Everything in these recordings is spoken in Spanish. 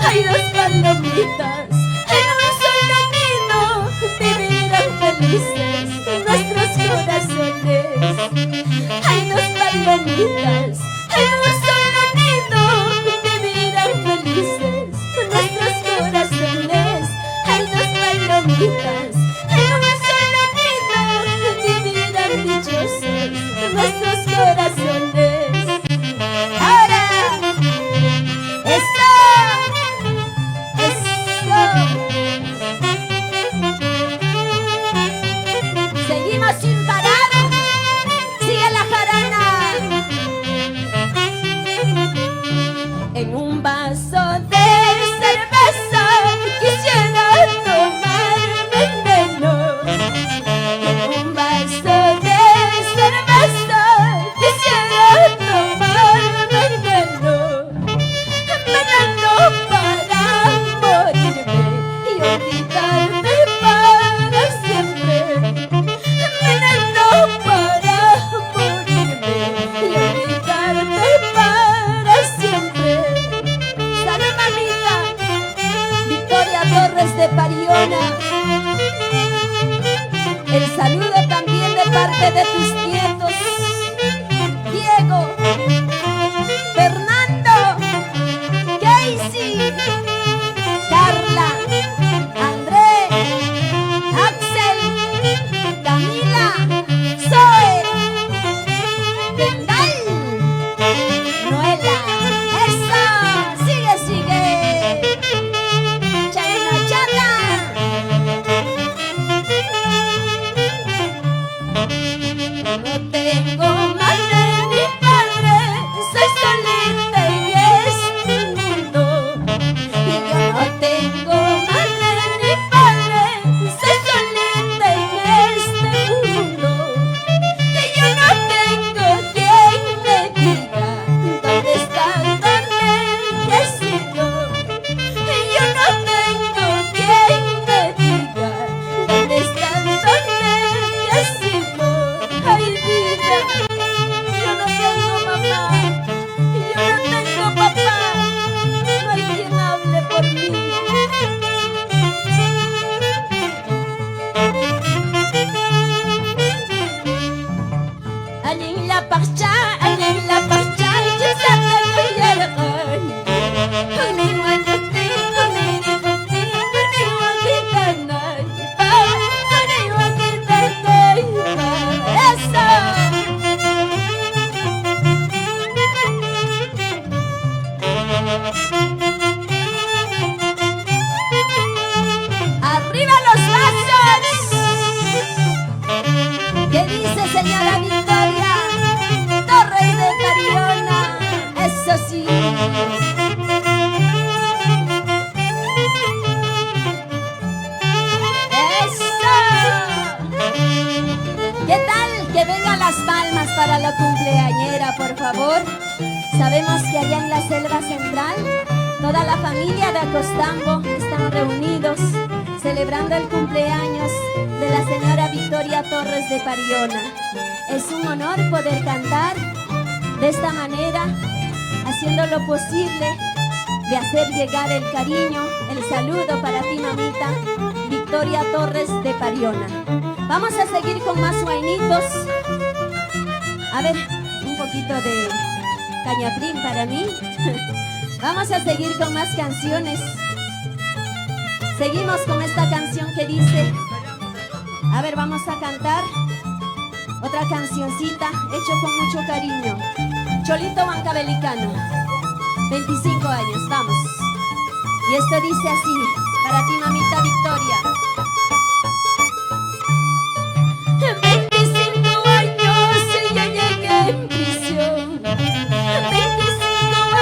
Hay dos palomitas en un solo nido, vivirán felices nuestros corazones. Hay dos palomitas en un solo nido, vivirán felices nuestros corazones. Hay dos palomitas en un solo nido, vivirán dichosos nuestros corazones. Ahora, eso, eso. Seguimos sin parar. Sigue la jarana. En un vaso de cerveza quisiera tomar veneno. En un vaso de cerveza quisiera tomar veneno. Veneno para morirme y olvidarte para siempre. Veneno para morirme y olvidarte para siempre. Salud, mamita. Victoria Torres de Pariona. El saludo también de parte de tus nietos, Diego, Fernando, Casey, Carla, André, Axel, Camila, Zoe, Kendall, Noela. ¡Eso! ¡Sigue, sigue! ¡Chayna, chata! No tengo madre ni padre, soy solita en este mundo. Y yo no tengo madre ni padre, soy solita en este mundo. Y yo no tengo quien me diga dónde está, dónde he sido. Y yo no tengo quien me diga dónde está, dónde he sido. Ay, vida, yo no tengo mamá, yo no tengo papá, no hay quien hable por mí. Aning la parcha, yo sabe que ya la hay. Aning wanjati, aning wanjati, aning wanjita naipa, aning wanjita naipa. Eso. ¡Arriba los vasos! ¿Qué dice señora Victoria Torres de Pariona? Eso sí. ¡Eso! ¿Qué tal? Que vengan las palmas para la cumpleañera, por favor. Sabemos que allá en la selva central toda la familia de Acostambo están reunidos celebrando el cumpleaños de la señora Victoria Torres de Pariona. Es un honor poder cantar de esta manera, haciendo lo posible de hacer llegar el cariño, el saludo para ti, mamita Victoria Torres de Pariona. Vamos a seguir con más guainitos. A ver, un poquito de cañaprín para mí. Vamos a seguir con más canciones. Seguimos con esta canción que dice, a ver, vamos a cantar otra cancioncita hecho con mucho cariño. Cholito Huancabelicano, 25 años, vamos. Y esto dice así, para ti, mamita Victoria. 25 años y ya llegué en prisión. 25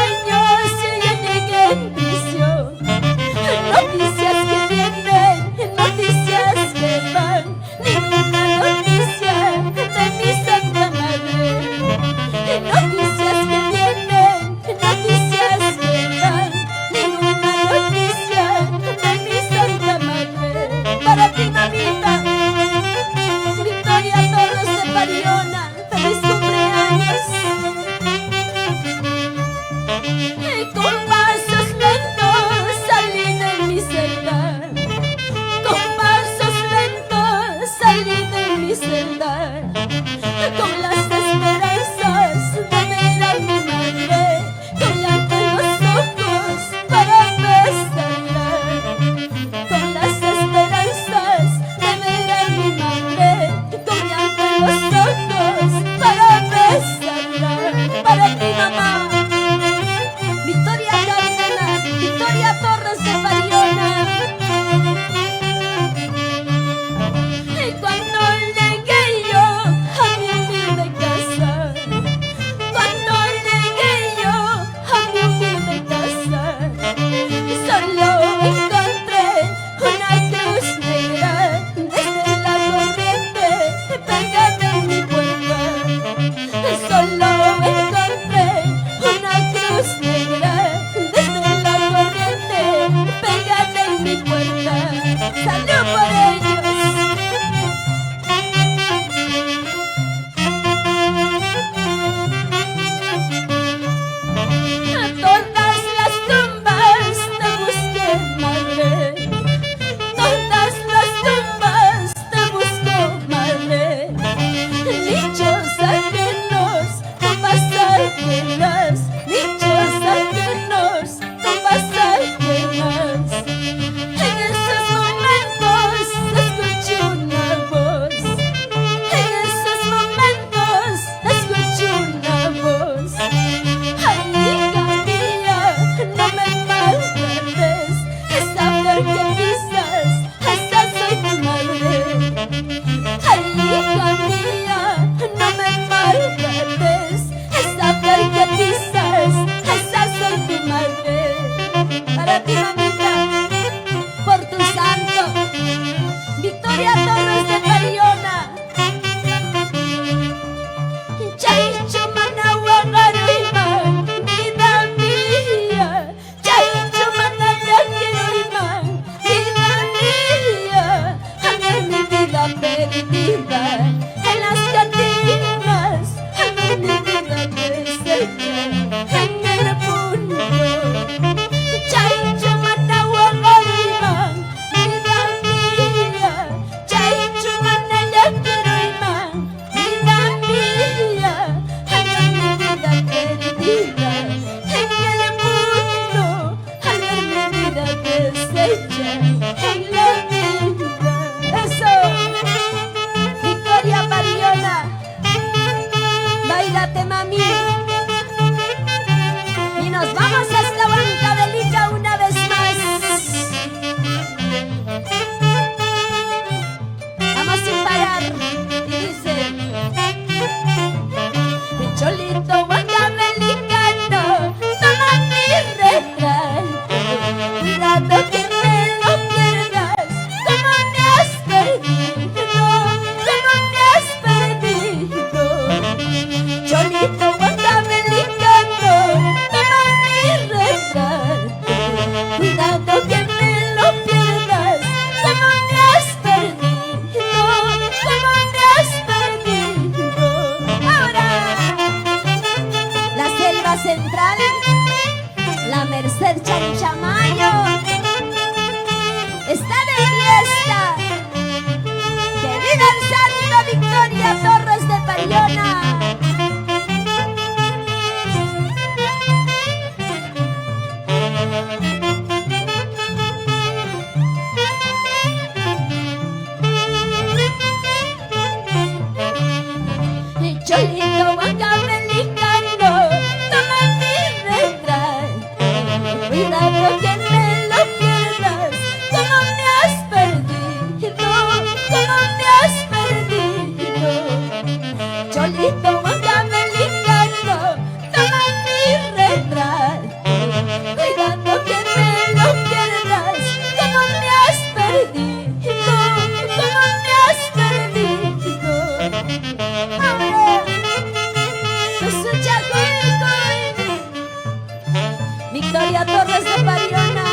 años y ya llegué en prisión. Noticias que vienen, noticias que van, ninguna noticia de mi santa madre. Noticias que vienen, noticias que van, ninguna noticia de mi santa madre. ti, mamita, por tu santo. Victoria Torres de Pariona. Chaicho Managua Garuima, vida mía. Chaicho Managua Garuima, vida mía. Amé mi vida perdida en las cantinas. Amé mi vida deshecha en el mundo. Chaicho Managua Garuima, vida mía. Chaicho Managua Garuima, vida mía. Amé mi vida perdida en el mundo. Amé mi vida deshecha en la vida. Eso, Victoria Pariona, bailate, mami. Y nos vamos hasta Huancavelica una vez más. Vamos sin parar. Y dice: mi cholito huancavelicano, toma mi retrato. Cuidado que me lo pierdas, como me has perdido, como me has perdido. Cholito huancavelicano, toma mi retrato. Cuidado que me lo pierdas, como me has perdido, como me has perdido. Ahora, la selva central, la Merced Chanchamayo, está de fiesta. ¡Que viva el santo Victoria Torres de Pariona! Cholito huancavelicano, toma mi retrato. Cuidado que me lo pierdas, como me has perdido, como me has perdido. Cholito huancavelicano, toma mi retrato. Cuidado que me lo pierdas, como me has perdido, como me has perdido. Victoria Torres de Pariona.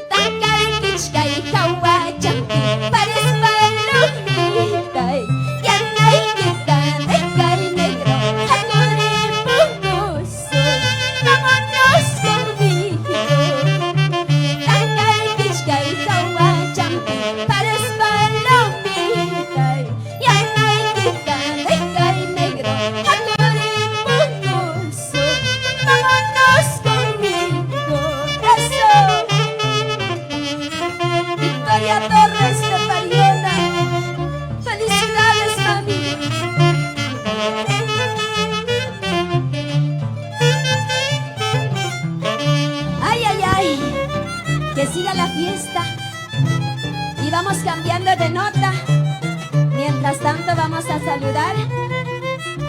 Tancariquichcay, Hawachampi, Pares Palomita, Yanayquita, Decay Negro, Aturimuguso, vámonos conmigo. Tancariquichcay, Hawachampi, Pares Palomita, Yanayquita, Decay Negro, Aturimuguso, vámonos conmigo. Eso, Victoria Torres de Pariona. Felicidades, mami. Ay, ay, ay. Que siga la fiesta. Y vamos cambiando de nota. Mientras tanto vamos a saludar.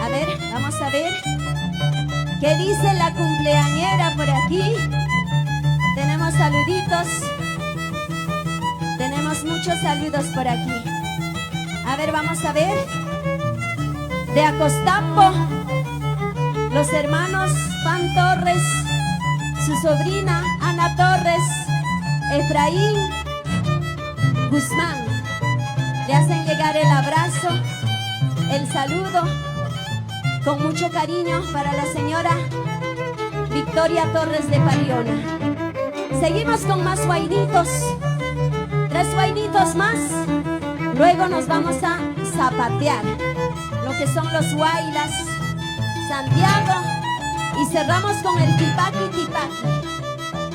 A ver, vamos a ver. ¿Qué dice la cumpleañera por aquí? Tenemos saluditos. Tenemos muchos saludos por aquí. A ver, vamos a ver. De Acostampo, los hermanos Juan Torres, su sobrina Ana Torres, Efraín Guzmán. Le hacen llegar el abrazo, el saludo, con mucho cariño para la señora Victoria Torres de Pariona. Seguimos con más guainitos. 3 guainitos más. Luego nos vamos a zapatear lo que son los guaylas, Santiago, y cerramos con el tipaqui tipaqui.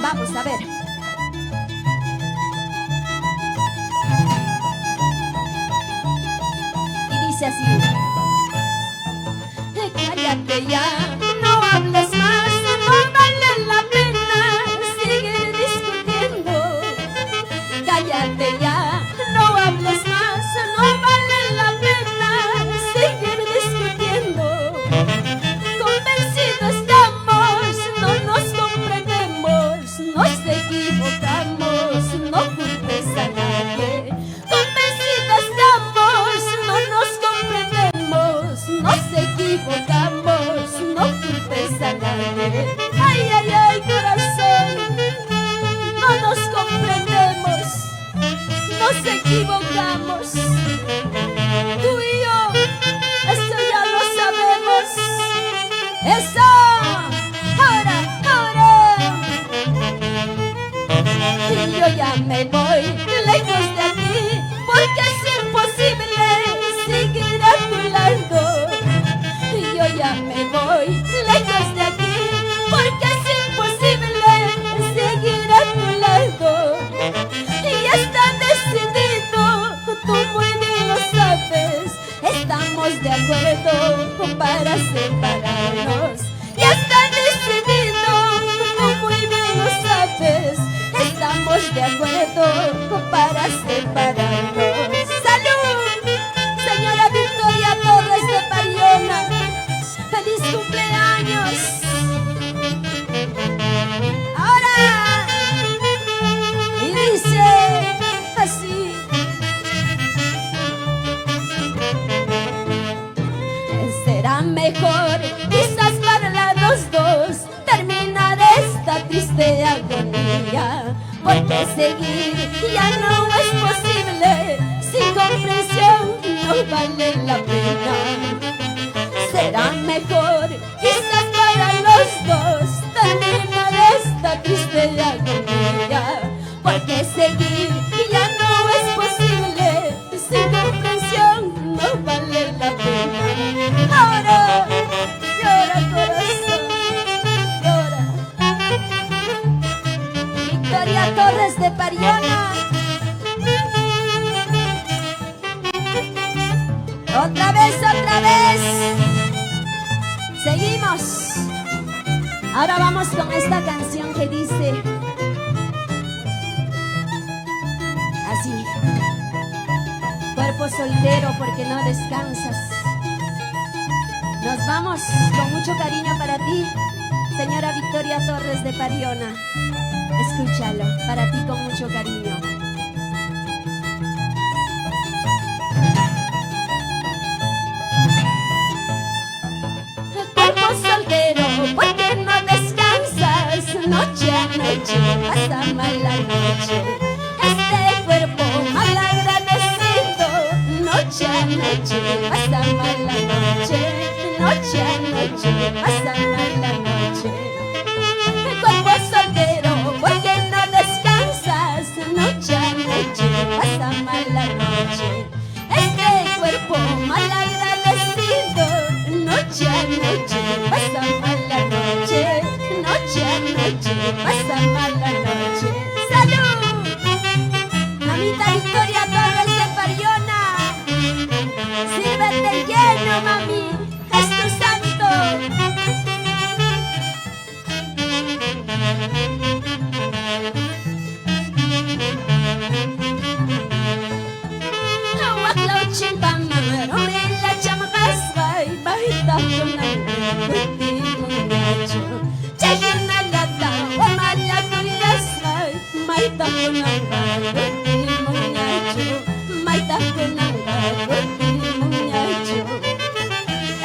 Vamos a ver. Y dice así: cállate ya, no hables más, no vale la pena seguir discutiendo. Cállate ya, no hables más, no vale la pena seguir discutiendo. equivocamos, no culpes a nadie. Ay, ay, ay, corazón, no nos comprendemos, nos equivocamos. Tú y yo, esto ya lo sabemos. Eso, ahora, ahora. Y yo ya me voy lejos de aquí, porque es imposible seguir a tu lado. Y yo ya me voy lejos de aquí, porque es imposible seguir a tu lado. Y está decidido, tú muy bien lo sabes. Estamos de acuerdo para separarnos. Y está decidido, tú muy bien lo sabes. Estamos de acuerdo para separarnos. ¡Salud! Señora Victoria Torres de Pariona, ¡feliz cumpleaños! ¡Ahora! Y dice así: será mejor, quizás para los dos, terminar esta triste agonía, porque seguir ya no es posible, sin comprensión no vale la pena. Será mejor, quizás para los dos, terminar esta triste agonía, porque seguir ya no es posible, sin comprensión no vale la pena. Ahora, llora corazón, llora. Victoria Torres de Pariona. Otra vez, otra vez. Seguimos. Ahora vamos con esta canción que dice así: cuerpo soltero, porque no descansas. Nos vamos con mucho cariño para ti, señora Victoria Torres de Pariona. Escúchalo, para ti con mucho cariño. Cuerpo soltero, porque no descansas. Noche a noche pasa mala noche. Este cuerpo mal agradecido. Noche a noche pasa mala noche. Noche a noche pasa mala noche. Cuerpo soltero, porque no descansas. Noche a noche pasa mala noche. Este cuerpo mal agradecido. Noche a noche pasa mala noche. Noche a noche pasa mala noche. ¡Salud! Mamita Victoria Torres de Pariona, sírvete lleno, mami, es tu santo.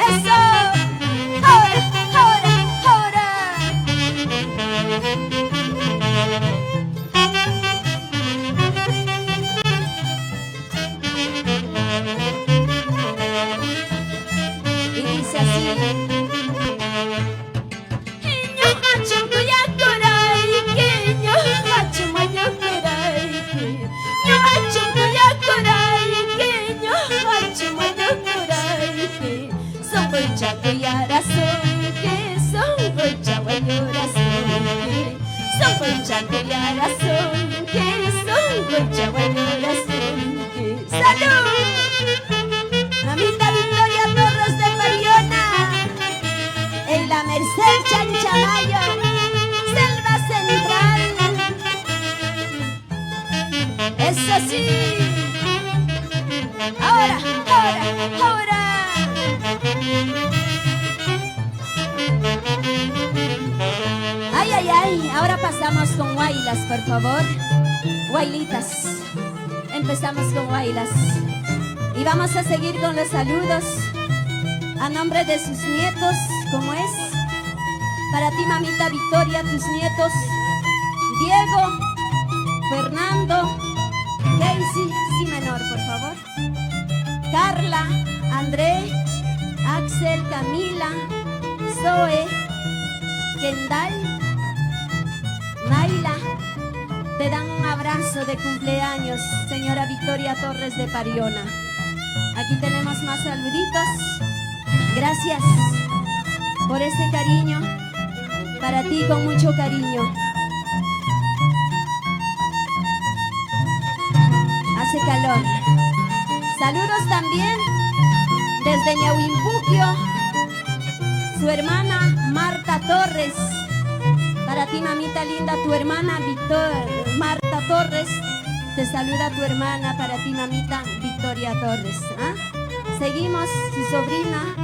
Eso, ahora, ahora, ahora. Y dice así: ¡salud! Mamita Victoria Torres de Pariona, en la Merced Chanchamayo, Selva Central. Eso sí. Ahora, ahora, ahora. Ay, ay, ay. Ahora pasamos con guaylas, por favor. Guaylitas. Empezamos con guaylas. Y vamos a seguir con los saludos. a nombre de sus nietos, como es. Para ti, mamita Victoria, tus nietos, Diego, Fernando, Casey, si menor, por favor, Carla, André, Axel, Camila, Zoe, Kendall, Naila. Te dan un abrazo de cumpleaños, señora Victoria Torres de Pariona. Aquí tenemos más saluditos. Gracias por este cariño. Para ti, con mucho cariño. Hace calor. Saludos también desde Ñauimpuquio, su hermana Marta Torres. Para ti, mamita linda, tu hermana Marta Torres. Te saluda tu hermana, para ti, mamita Victoria Torres. ¿Ah? Seguimos, su sobrina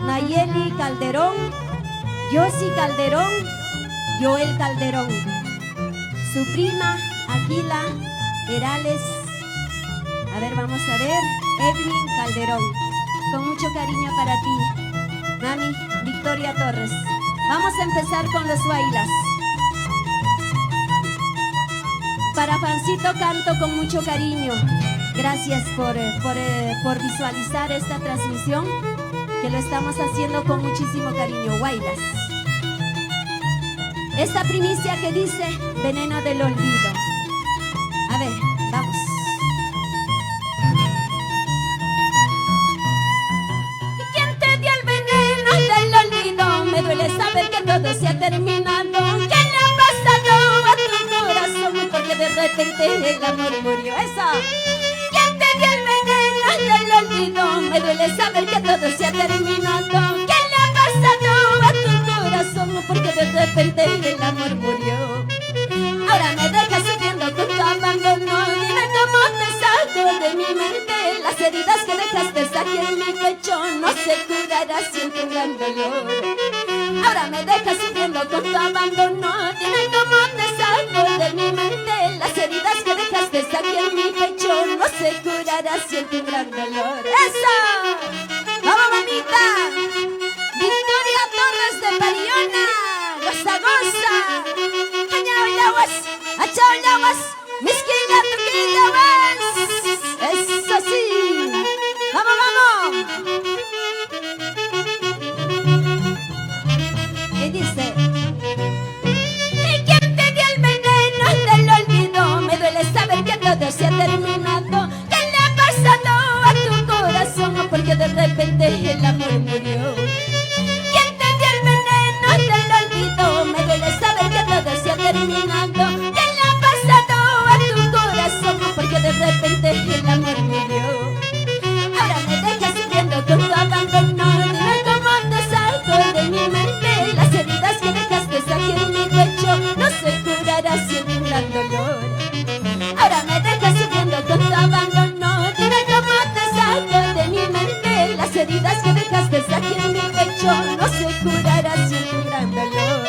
Nayeli Calderón, Yossi Calderón, Joel Calderón. Su prima Aquila Herales. A ver, vamos a ver. Edwin Calderón. Con mucho cariño para ti, mami Victoria Torres. Vamos a empezar con los bailas. Para Pancito canto con mucho cariño. Gracias por visualizar esta transmisión, que lo estamos haciendo con muchísimo cariño. Bailas. Esta primicia que dice Veneno del Olvido. A ver, vamos. ¿Quién te dio el veneno del olvido? Me duele saber que todo se ha terminado. ¿Qué le ha pasado a tu corazón? Porque de repente el amor murió. Eso. ¿Quién te dio el veneno del olvido? Me duele saber que todo se ha terminado. ¿Qué le ha pasado a tu corazón? Porque de repente el amor murió. Ahora me dejas sufriendo con tu abandono. Dime cómo te saco de mi mente. Las heridas que dejaste aquí en mi pecho no se curarán sin tu gran dolor. Ahora me dejas sufriendo con tu abandono. Dime cómo te saco de mi mente. Las heridas que dejaste aquí en mi pecho no se curarán sin tu gran dolor. ¡Eso! ¡Vamos, mamita! Victoria Torres de Pariona. ¡Goza, goza! ¡Achao lawas! ¡Misquilla, tuquilla, was! ¡Eso sí! ¡Vamos, vamos! ¿Qué dice? ¿Y quién te dio el veneno del olvido? Me duele saber que todo se ha terminado. ¿Qué le ha pasado a tu corazón? Porque de repente el amor murió. ¿Quién te dio el veneno del olvido? Me duele saber que todo se ha terminado. Porque de repente el amor murió. Ahora me dejas sufriendo con tu abandono. Dime cómo te saco de mi mente. Las heridas que dejaste aquí en mi pecho no se curarán sin un gran dolor. Ahora me dejas sufriendo con tu abandono. Dime cómo te saco de mi mente. Las heridas que dejaste aquí en mi pecho no se curarán sin un gran dolor.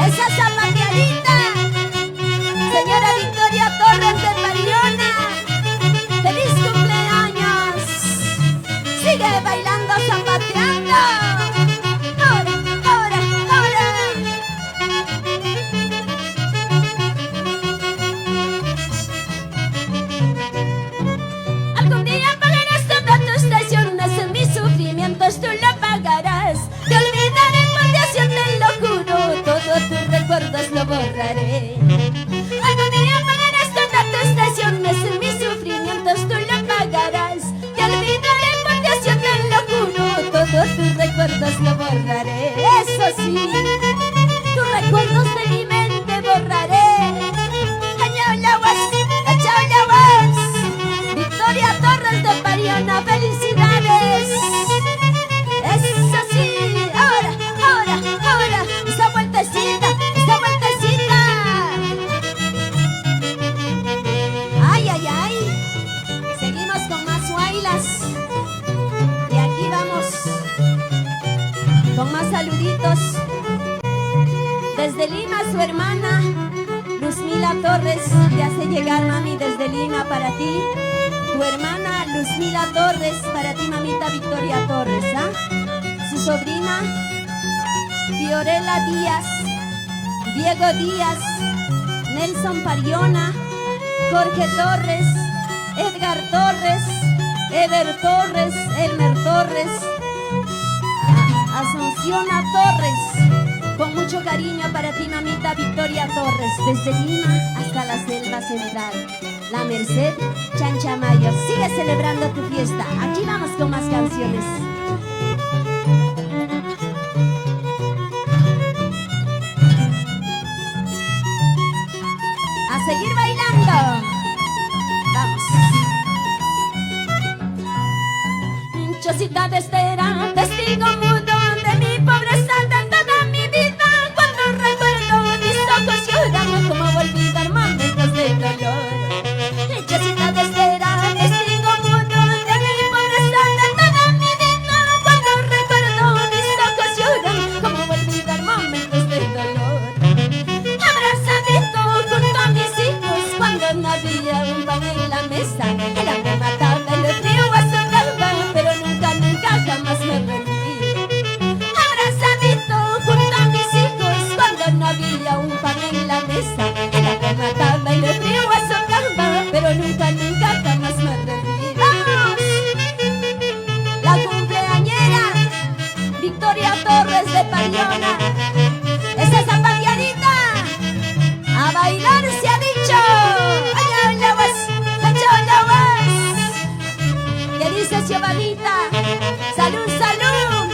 Esa zapateadita, señora Victoria Torres de Pariona, ¡feliz cumpleaños! ¡Sigue bailando, zapateando! ¡Ahora, ahora, ahora! Algún día pagarás todas tus traiciones, en mis sufrimientos tú lo pagarás. Te olvidaré, por Dios, yo te lo juro, todos tus recuerdos lo borraré. Algún día pagarás todas tus traiciones, en mis sufrimientos tú lo pagarás. Te olvidaré, por Dios, yo te lo juro, todos tus recuerdos lo borraré. Eso sí, tus recuerdos de mi mente borraré. ¡Achao lawas! Victoria Torres de Pariona, felicidades. Eso sí, ahora, ahora, ahora, esa vueltecita, esa vueltecita. Ay, ay, ay. Seguimos con más bailas. Y aquí vamos con más saluditos. Desde Lima, su hermana Luzmila Torres te hace llegar, mami, desde Lima para ti. Tu hermana Luzmila Torres, para ti, mamita Victoria Torres, ¿ah? sobrina Fiorella Díaz, Diego Díaz, Nelson Pariona, Jorge Torres, Edgar Torres, Eder Torres, Elmer Torres, Asuncióna Torres. Con mucho cariño para ti, mamita Victoria Torres, desde Lima hasta la selva central. La Merced, Chanchamayo, sigue celebrando tu fiesta. Aquí vamos con más canciones. A seguir bailando. Vamos. Chosita de Estera, testigo mudo de mi pobreza de toda mi vida. Cuando recuerdo mis ojos lloran, como olvidar momentos de dolor. Chosita de Estera, testigo mudo de mi pobreza de toda mi vida. Cuando recuerdo mis ojos lloran, como olvidar momentos de dolor. Abrazadito junto a mis hijos, cuando no había un pan en la mesa, el hambre mataba, el frío azotaba, pero nunca, nunca jamás me rendí. Abrazadito junto a mis hijos, cuando no había un pan en la mesa, el hambre mataba, el frío azotaba, pero nunca, nunca jamás me rendí. ¡Vamos! La cumpleañera Victoria Torres de Pariona. Esa zapateadita a bailar se ha dicho. Allá vas. ¿Qué dices, Giovanita? Salud, salud.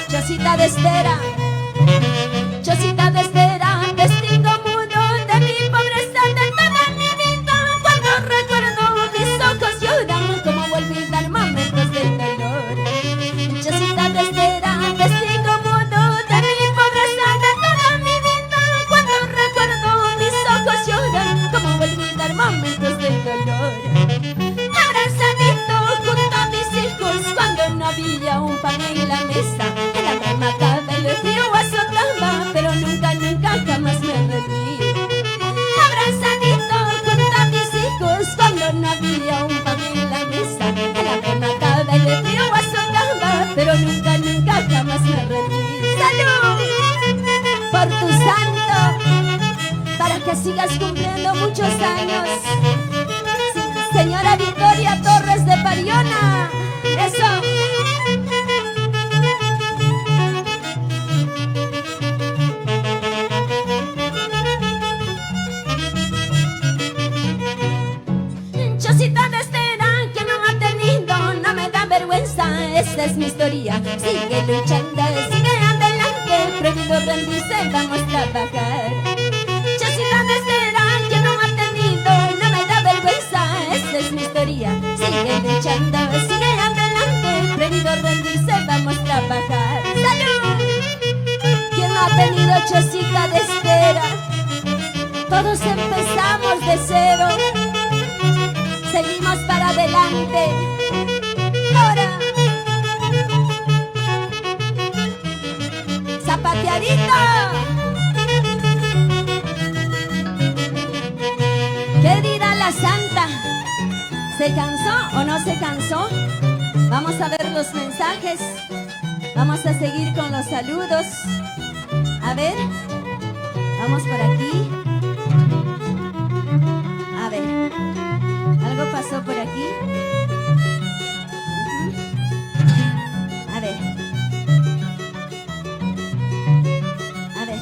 Chosita de Estera, Chosita de Estera, testigo mudo de mi pobreza de toda mi vida. Cuando recuerdo mis ojos lloran, como olvidar momentos de dolor. Chosita de Estera, testigo mudo de mi pobreza de toda mi vida. Cuando recuerdo mis ojos lloran, como olvidar momentos de dolor. Abrazadito junto a mis hijos, cuando no había un pan en la mesa, el hambre mataba, el frío azotaba, pero nunca, nunca jamás me rendí. Abrazadito junto a mis hijos, cuando no había un pan en la mesa, el hambre mataba, el frío azotaba, pero nunca, nunca jamás me rendí. ¡Salud! Por tu santo, para que sigas cumpliendo muchos años, señora Victoria Torres de Pariona. Eso. Chosita de Estera, que no ha tenido, no me da vergüenza. Esta es mi historia. Sigue luchando, sigue adelante. Prohibido rendirse, vamos a trabajar. Chosita de Estera, que no ha tenido, no me da vergüenza. Esta es mi historia. Sigue luchando, sigue adelante. Prohibido rendirse, vamos a trabajar. ¡Salud! ¿Quién no ha tenido Chosita de Estera? Todos empezamos de cero. Seguimos para adelante. Ahora, zapateadito. ¿Qué dirá la santa? ¿Se cansó o no se cansó? Vamos a ver los mensajes. Vamos a seguir con los saludos. A ver, vamos por aquí. A ver, algo pasó por aquí. A ver. A ver.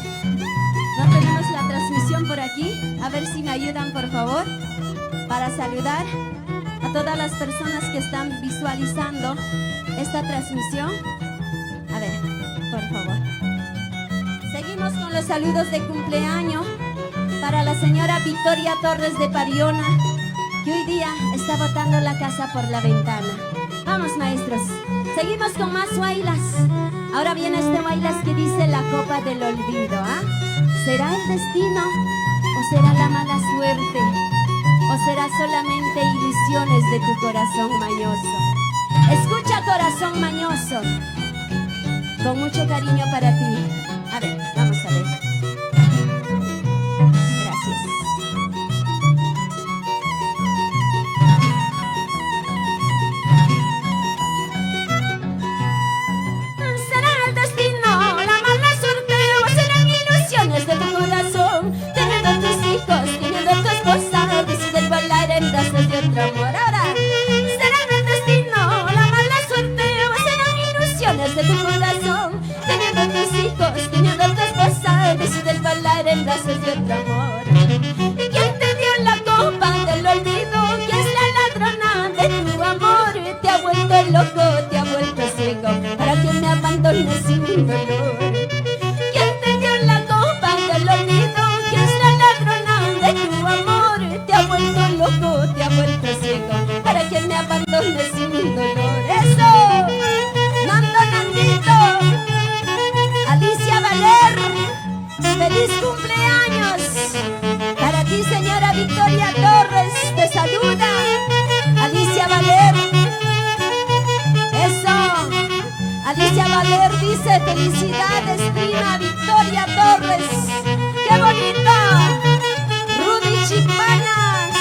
No tenemos la transmisión por aquí. A ver si me ayudan, por favor, para saludar a todas las personas que están visualizando esta transmisión. A ver, por favor. Seguimos con los saludos de cumpleaños para la señora Victoria Torres de Pariona, que hoy día está botando la casa por la ventana. Vamos, maestros. Seguimos con más bailas. Ahora viene este bailas que dice la copa del olvido. ¿Ah? ¿Será el destino o será la mala suerte? ¿O será solamente ilusiones de tu corazón mañoso? Escucha, corazón mañoso, con mucho cariño para ti. A ver, vamos a ver. Gracias. brazos de otro amor. ¿Y quién te dio la copa del olvido? ¿Quién es la ladrona de tu amor? Te ha vuelto loco, te ha vuelto ciego, para que me abandones sin dolor. ¿Quién te dio la copa del olvido? ¿Quién es la ladrona de tu amor? Te ha vuelto loco, te ha vuelto ciego, para que me abandones sin dolor. ¡Eso! ¡Nando, Nandito! Alicia Valer, ¡feliz cumpleaños! Para ti, señora Victoria Torres, te saluda Alicia Valer. ¡Eso! Alicia Valer dice: felicidades, prima Victoria Torres. ¡Qué bonito! Rudy Chicmana,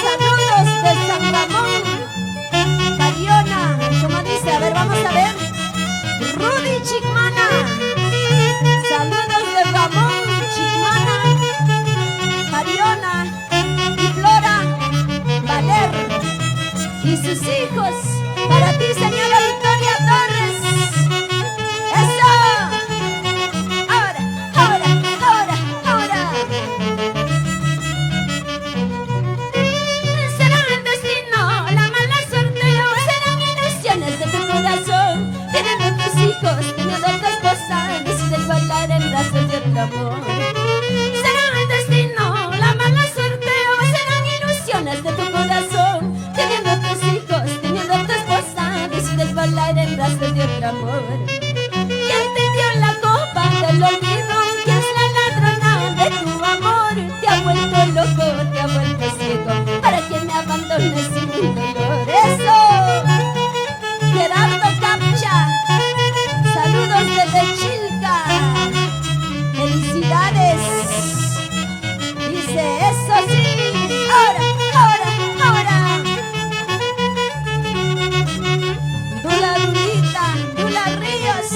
saludos de San Ramón. Cariona, ¿cómo dice? A ver, vamos a ver. Rudy Chicmana, saludos de Ramón Chicmana, Mariona y Flora Valer y sus hijos. Para ti, señora Victoria Torres. ¡Eso! Ahora, ahora, ahora, ahora. ¿Será el destino, la mala suerte o serán ilusiones de tu corazón? Teniendo tus hijos, teniendo tu esposa, decides bailar en brazos de otro amor. ¿Será el destino, la mala suerte o serán ilusiones de tu corazón? Teniendo tus hijos, teniendo tu esposa, decides bailar en brazos de otro amor. ¿Quién te dio la copa del olvido? ¿Quién es la ladrona de tu amor? Te ha vuelto loco, te ha vuelto ciego, para que me abandones sin dolor. ¡Eso! Gerardo Capcha, saludos desde Chilca. ¡Felicidades! Dice: eso sí, ahora, ahora, ahora. Dula Dulita, Dula Ríos.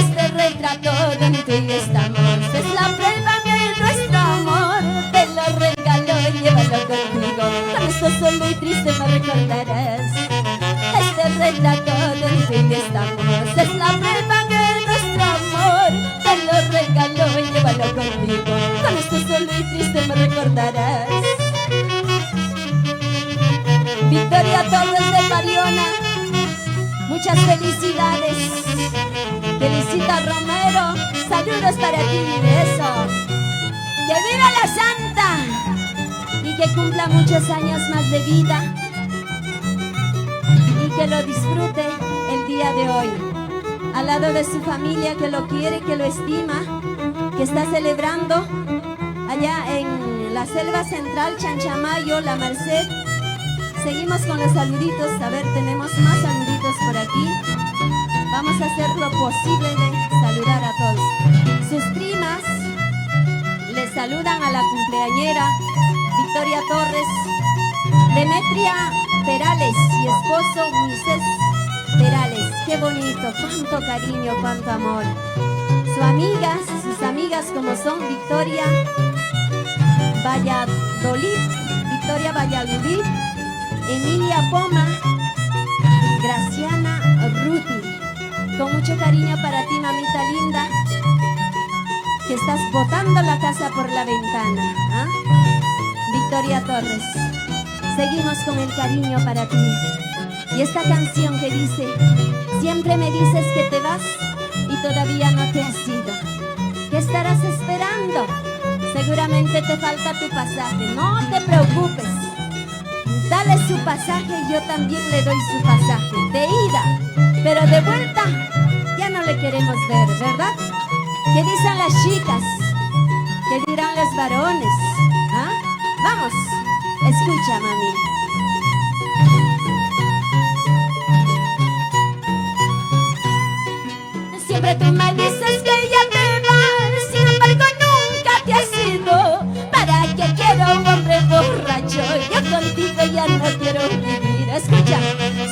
Este retrato donde tú y estamos es la prueba de nuestro amor. Te lo regalo, llévalo contigo. Con esto solo y triste me recordarás. Este retrato donde tú y estamos es la prueba de nuestro amor. Te lo regalo, llévalo contigo. Con esto solo y triste me recordarás. Victoria Torres de Mariona, muchas felicidades. Felicita Romero, saludos para ti, eso. Que viva la Santa y que cumpla muchos años más de vida y que lo disfrute el día de hoy, al lado de su familia que lo quiere, que lo estima, que está celebrando allá en la selva central, Chanchamayo, La Merced. Seguimos con los saluditos. A ver, tenemos más saluditos por aquí. Vamos a hacer lo posible de saludar a todos. Sus primas le saludan a la cumpleañera Victoria Torres, Demetria Perales y esposo Moisés Perales. Qué bonito, cuánto cariño, cuánto amor. Sus amigas como son Victoria Valladolid, Emilia Poma, Graciana Ruti. Con mucho cariño para ti, mamita linda, que estás botando la casa por la ventana, ¿ah? Victoria Torres, seguimos con el cariño para ti. Y esta canción que dice: siempre me dices que te vas y todavía no te has ido. ¿Qué estarás esperando? Seguramente te falta tu pasaje. No te preocupes, dale su pasaje y yo también le doy su pasaje de ida, pero de vuelta ya no le queremos ver, ¿verdad? ¿Qué dicen las chicas? ¿Qué dirán los varones? ¿Ah? Vamos, escucha, mami. Siempre tú me dices que ya te vas, sin embargo nunca te has ido. ¿Para qué quiero un hombre borracho? Yo contigo ya no quiero vivir. Escucha,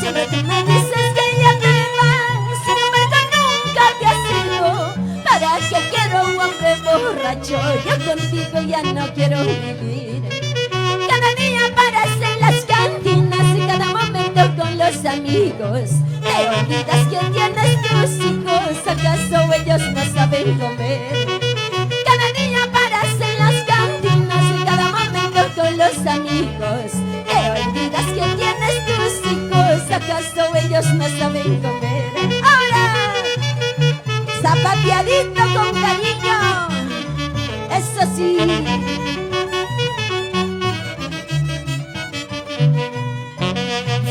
siempre tú me dices que ya te vas, sin embargo nunca te has ido. ¿Para qué quiero un hombre borracho? Yo contigo ya no quiero vivir. Cada día aparece en las cantinas y cada momento con los amigos. Te olvidas que tienes tus hijos, ¿acaso ellos no saben comer? Cada día paras en las cantinas y cada momento con los amigos. Te olvidas que tienes tus hijos, ¿acaso ellos no saben comer? Ahora, zapateadito con cariño, eso sí.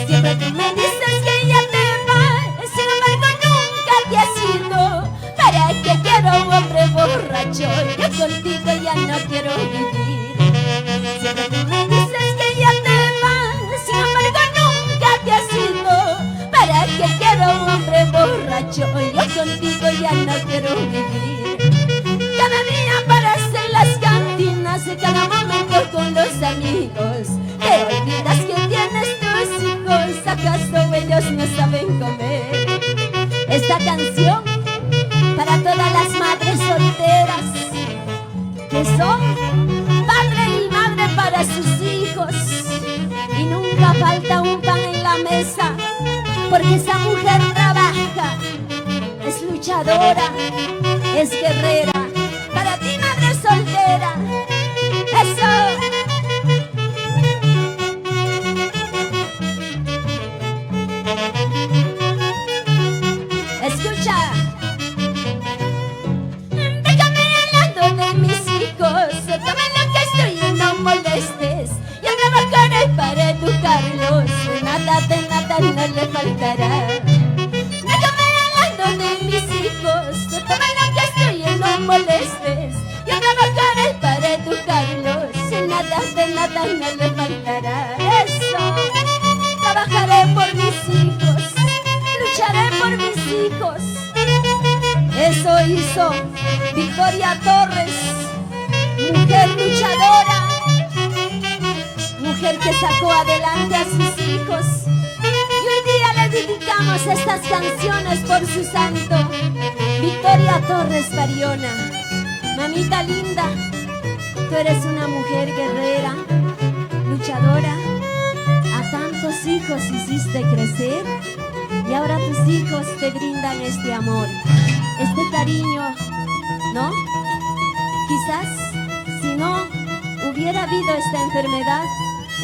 Siempre tú me dices que ya te vas, sin embargo nunca te has ido. ¿Para qué quiero un hombre borracho? Yo contigo ya no quiero vivir. Siempre tú me dices que ya te vas, sin embargo nunca te has ido. ¿Para qué quiero un hombre borracho? Yo contigo ya no quiero vivir. Cada día paras en las cantinas y cada momento con los amigos. Te olvidas que tienes tus hijos, ¿acaso ellos no saben comer? Esta canción para todas las madres solteras que son padre y madre para sus hijos y nunca falta un pan en la mesa, porque esa mujer trabaja, es luchadora, es guerrera. Para ti, madre soltera, eso. Escucha. Déjame hablando de mis hijos, toma lo que estoy y no molestes. Yo trabajaré para educarlos, nada de nada no le faltará. Déjame hablando de mis hijos, toma lo que estoy y no molestes. Yo trabajaré para educarlos, nada de nada no le faltará. Eso, trabajaré por mis hijos, lucharé por mis hijos. Eso hizo Victoria Torres, mujer luchadora, mujer que sacó adelante a sus hijos. Y hoy día le dedicamos estas canciones por su santo, Victoria Torres Bariona. Mamita linda, tú eres una mujer guerrera, luchadora. A tantos hijos hiciste crecer y ahora tus hijos te brindan este amor, este cariño, ¿no? Quizás si no hubiera habido esta enfermedad,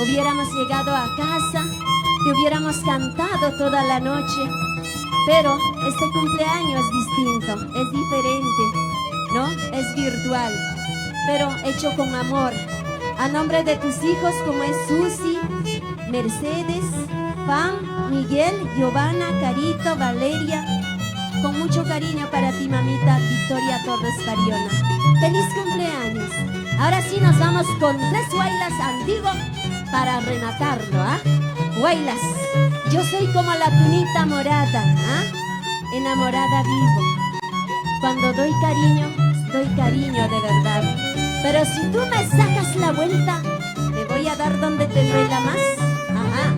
hubiéramos llegado a casa, te hubiéramos cantado toda la noche, pero este cumpleaños es distinto, es diferente, ¿no? Es virtual, pero hecho con amor, a nombre de tus hijos como es Susi, Mercedes, Fan, Miguel, Giovanna, Carito, Valeria. Con mucho cariño para ti, mamita Victoria Torres Bariona. ¡Feliz cumpleaños! Ahora sí nos vamos con 3 guaylas antiguos para rematarlo, ¿ah? Guaylas, yo soy como la tunita morada, ¿ah? Enamorada vivo. Cuando doy cariño de verdad. Pero si tú me sacas la vuelta, te voy a dar donde te duela más. Ajá.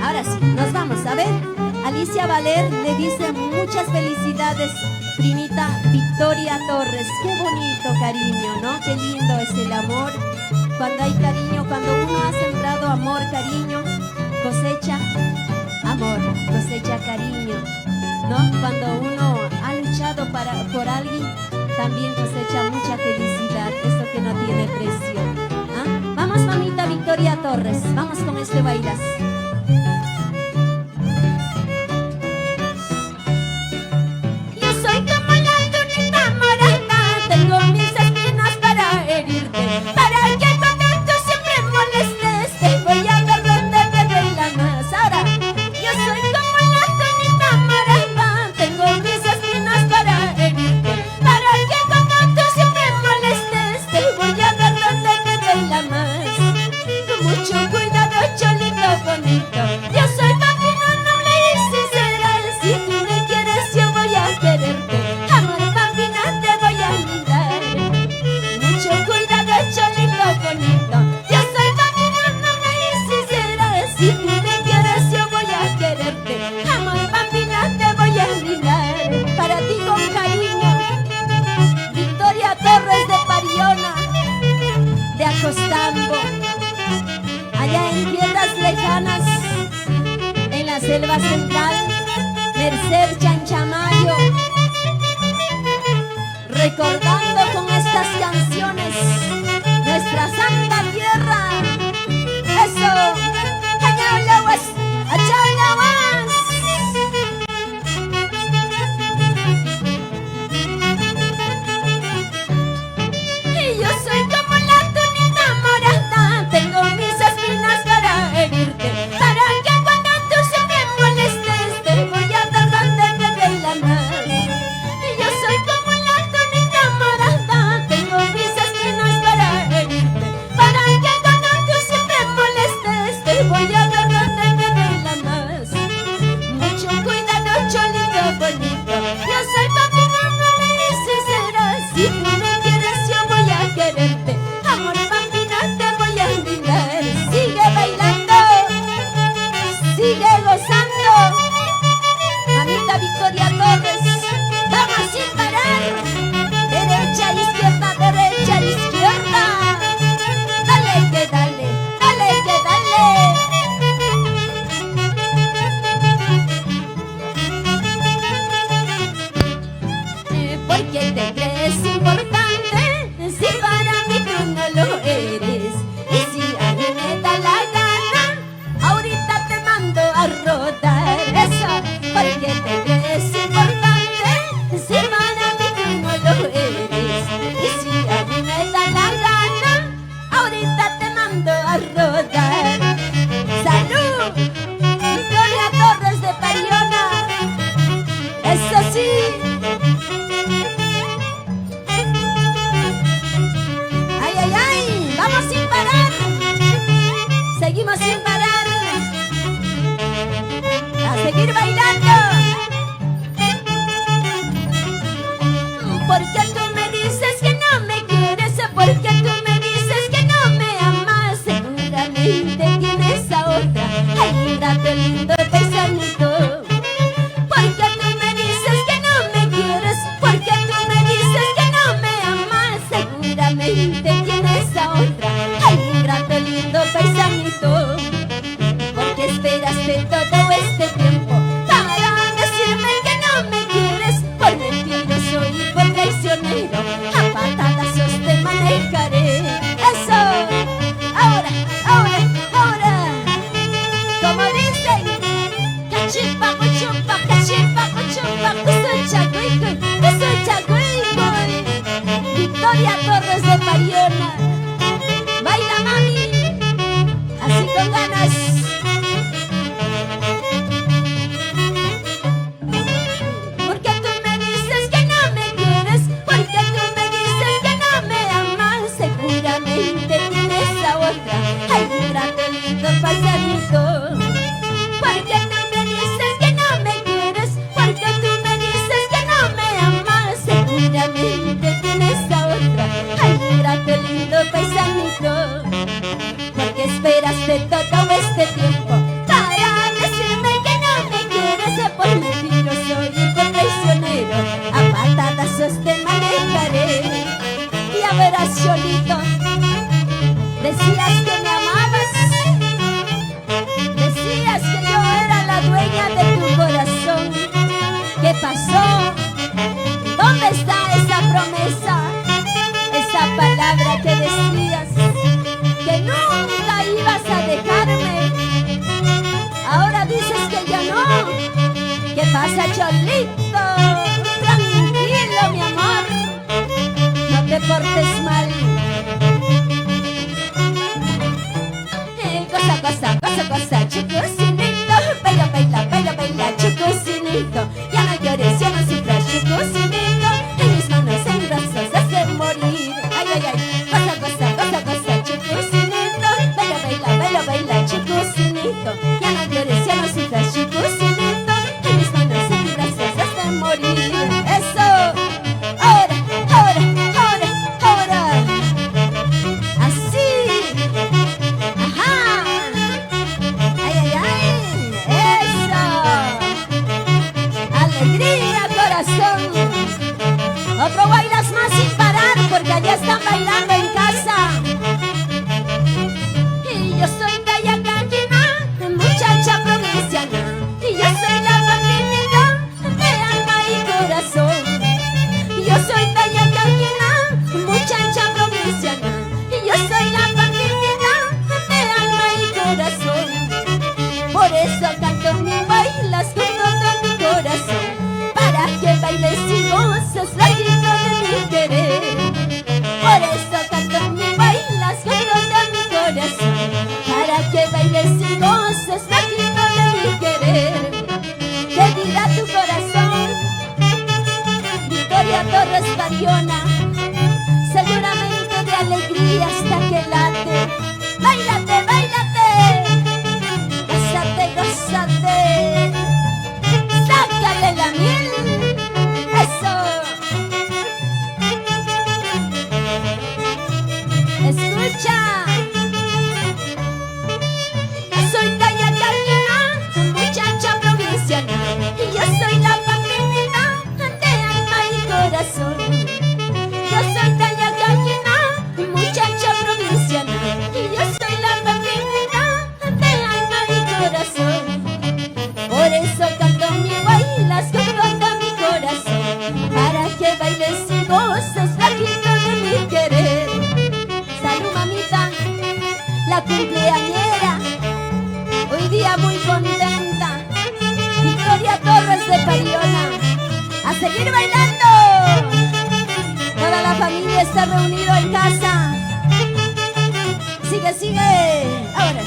Ahora sí, nos vamos a ver. Alicia Valer le dice muchas felicidades, primita Victoria Torres. Qué bonito cariño, ¿no? Qué lindo es el amor. Cuando hay cariño, cuando uno ha sembrado amor, cariño, cosecha amor, cosecha cariño, ¿no? Cuando uno ha luchado por alguien, también cosecha mucha felicidad, eso que no tiene precio. ¿Ah? Vamos, mamita Victoria Torres, vamos con este bailas. Mucho cuidado, cholito bonito. Selva Central, Merced Chanchamayo, recordando con estas canciones nuestra santa tierra. Eso, Achaulawas, Achaulawas. Y yo soy como la tunita morada, tengo mis espinas para herirte, para que cuando tú se me molestes te voy a dar donde te duela más. Y yo soy como la tunita morada, tengo mis espinas para herirte, para que cuando tú siempre molestes te voy a dar donde te duela más. Mucho cuidado, cholito bonito, yo soy papi, no me dices serás. Si tú me quieres yo voy a quererte, amor bambina te voy a brindar. Sigue bailando, sigue gozando, mamita Victoria Torres, vamos sin parar. Derecha, izquierda, derecha, izquierda. Dale que dale, dale que dale. ¿Por qué te crees importante si para mí tú no lo eres? Y si a mí me da la gana, ahorita te mando a rodar. Eso, ¿por qué te crees importante si para mí tú no lo eres? Y si a mí me da la gana, ahorita te mando a rodar. ¡Salud! Victoria Torres de Pariona. Eso sí. ¡Ay, ay, ay! ¡Vamos sin parar! Seguimos sin parar. A seguir bailando. Porque tú me dices que no me quieres, porque tú me dices que no me amas, seguramente tienes a otra. Ay, mírate lindo paisanito. Porque tú me dices que no me quieres, porque tú me dices que no me amas, seguramente tienes a otra. Ay, mírate lindo paisanito. Porque esperaste todo este tiempo para decirme que no me quieres. Por mentiroso y por traicionero, a patadazos te manejaré. Eso, ahora, ahora, ahora. Como dicen, cachipa, cuchupa, cachipa, cuchupa, cusuchacuicoy. Victoria Torres de Pariona. Baila, mami, así con ganas. Porque tú me dices que no me quieres, porque tú me dices que no me amas, seguramente tienes a otra. Ay, mírate lindo paisanito. Porque tú me dices que no me quieres, porque tú me dices que no me amas, seguramente tienes a otra. Ay, mírate lindo paisanito. Porque esperaste todo este tiempo para decirme que no me quieres. Por mentiroso y por traicionero, a patadazos te manejaré. Y a verás, Cholito, decías que me amabas, decías que yo era la dueña de tu corazón. ¿Qué pasó? ¿Dónde está esa promesa? Esa palabra que decías que nunca ibas a dejarme. Ahora dices que ya no. ¿Qué pasa, Cholito? Tranquilo, mi amor, no te portes mal. Cosa, cosa, cosa, cosa, chucucinito. Baila, baila, baila, baila, chucucinito. Ya no llores, ya no sufras, chucucinito. En mis manos en brazos has de morir. Ay, ay, ay. Cosa, cosa, cosa, cosa, chucucinito. Baila, baila, baila, baila, chucucinito. Ya no llores, ya no sufras, chucucinito. En mis manos en brazos has de morir. Eso. Ahora, ahora, ahora, ahora. Así. Ajá. Ay, ay, ay. Pariona, seguramente de alegría hasta que late. ¡Báilate, báilate! ¡Gózate, gózate! ¡Sácale la miel! ¡Eso! ¡Escucha! Soy Taya Carolina, muchacha provinciana, y yo soy la patrina de alma y corazón. Yo soy Taya Carolina, muchacha provinciana, y yo soy la patrina de alma y corazón. Por eso canto mi bailas con todo mi corazón, para que bailes y goces la fiesta de mi querer. Salud, mamita, la cumpleañera, hoy día muy contenta, Victoria Torres de Pariona. ¡A seguir bailando! Toda la familia está reunida en casa. Sigue, sigue. Ahora.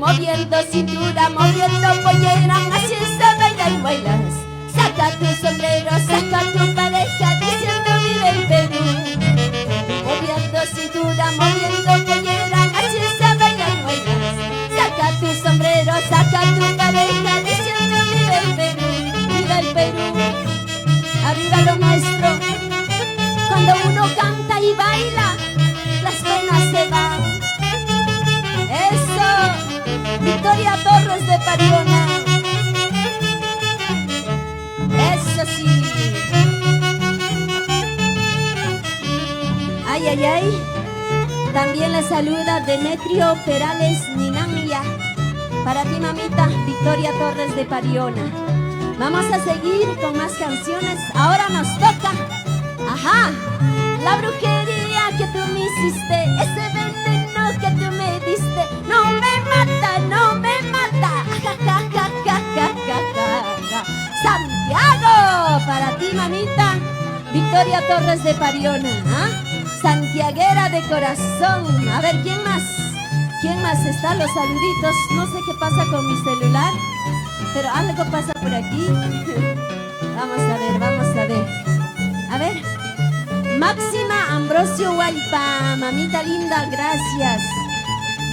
Moviendo cintura, moviendo pollera, así se baila y bailas. Saca tu sombrero, saca tu pareja, diciendo vive el Perú. Moviendo cintura, moviendo pollera, así se baila y bailas. Saca tu sombrero, saca tu pareja, diciendo vive el Perú, vive el Perú. Arriba lo nuestro. Cuando uno canta y baila, las penas se van. Eso, Victoria Torres de Pariona. Eso sí. Ay, ay, ay. También le saluda Demetrio Perales Ninanglia. Para ti, mamita, Victoria Torres de Pariona. Vamos a seguir con más canciones. Ahora nos toca. Ajá. La brujería que tú me hiciste, ese veneno que tú me diste, no me mata, no me mata. Ja, ja, ja, ja, ja, ja, ja. Santiago, para ti, mamita, Victoria Torres de Pariona, ¿ah? Santiaguera de corazón. A ver, ¿quién más? ¿Quién más está? Los saluditos. No sé qué pasa con mi celular, pero algo pasa por aquí. Vamos a ver, vamos a ver. A ver. Máxima Ambrosio Huaypa, mamita linda, gracias.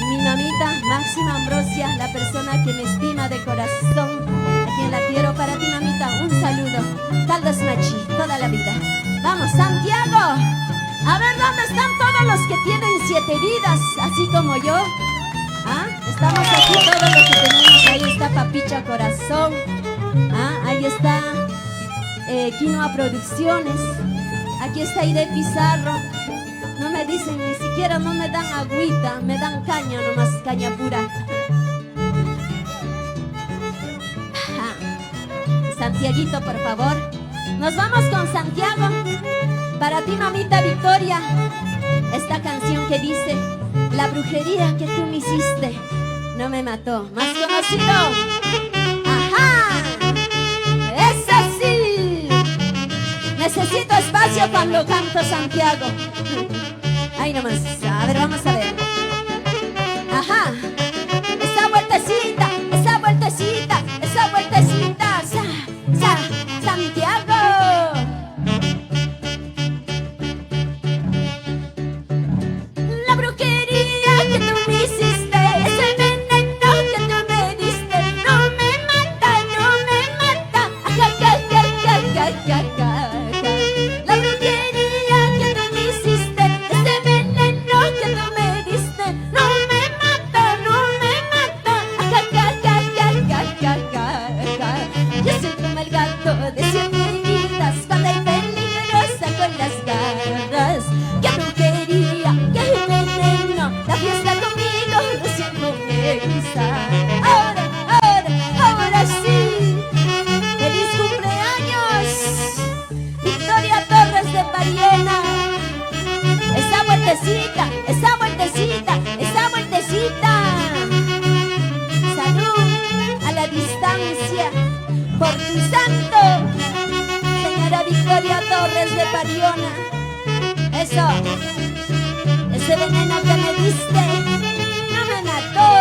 Mi mamita Máxima Ambrosia, la persona que me estima de corazón, a quien la quiero. Para ti, mamita, un saludo. Caldos Machi, toda la vida. Vamos, Santiago. A ver, ¿dónde están todos los que tienen 7 vidas, así como yo? ¿Ah? Estamos aquí todos los que tenemos. Ahí está Papicha Corazón. ¿Ah? Ahí está Quinoa Producciones. Aquí está Ide Pizarro. No me dicen, ni siquiera no me dan agüita, me dan caña nomás, caña pura. Santiaguito, por favor. Nos vamos con Santiago. Para ti, mamita Victoria, esta canción que dice: la brujería que tú me hiciste no me mató. Más conocido. ¡Ajá! ¡Es así! Necesito espacio cuando canto, Santiago. Ahí nomás. A ver, vamos a ver. Ajá. Esa vueltecita, esa vueltecita, esa vueltecita. Santiago. La brujería que tú me hiciste, ese veneno que tú me diste, no me mata, no me mata. Ja, ja, ja, ja, ja, ja, ja. La brujería que tú me hiciste, ese veneno que tú me diste, no me mata, no me mata. Ja, ja, ja, ja, ja, ja, ja, ja. Yo soy como el gato de 7 vidas, cuando hay peligrosa con las garras. ¡Qué brujería, qué veneno! La fiesta conmigo recién comienza. Ahora sí. ¡Feliz cumpleaños, Victoria Torres de Pariona! Esa vueltecita, esa vueltecita, esa vueltecita. Salud a la distancia por tu santo, señora Victoria Torres de Pariona. Eso, ese veneno que me diste no me mató.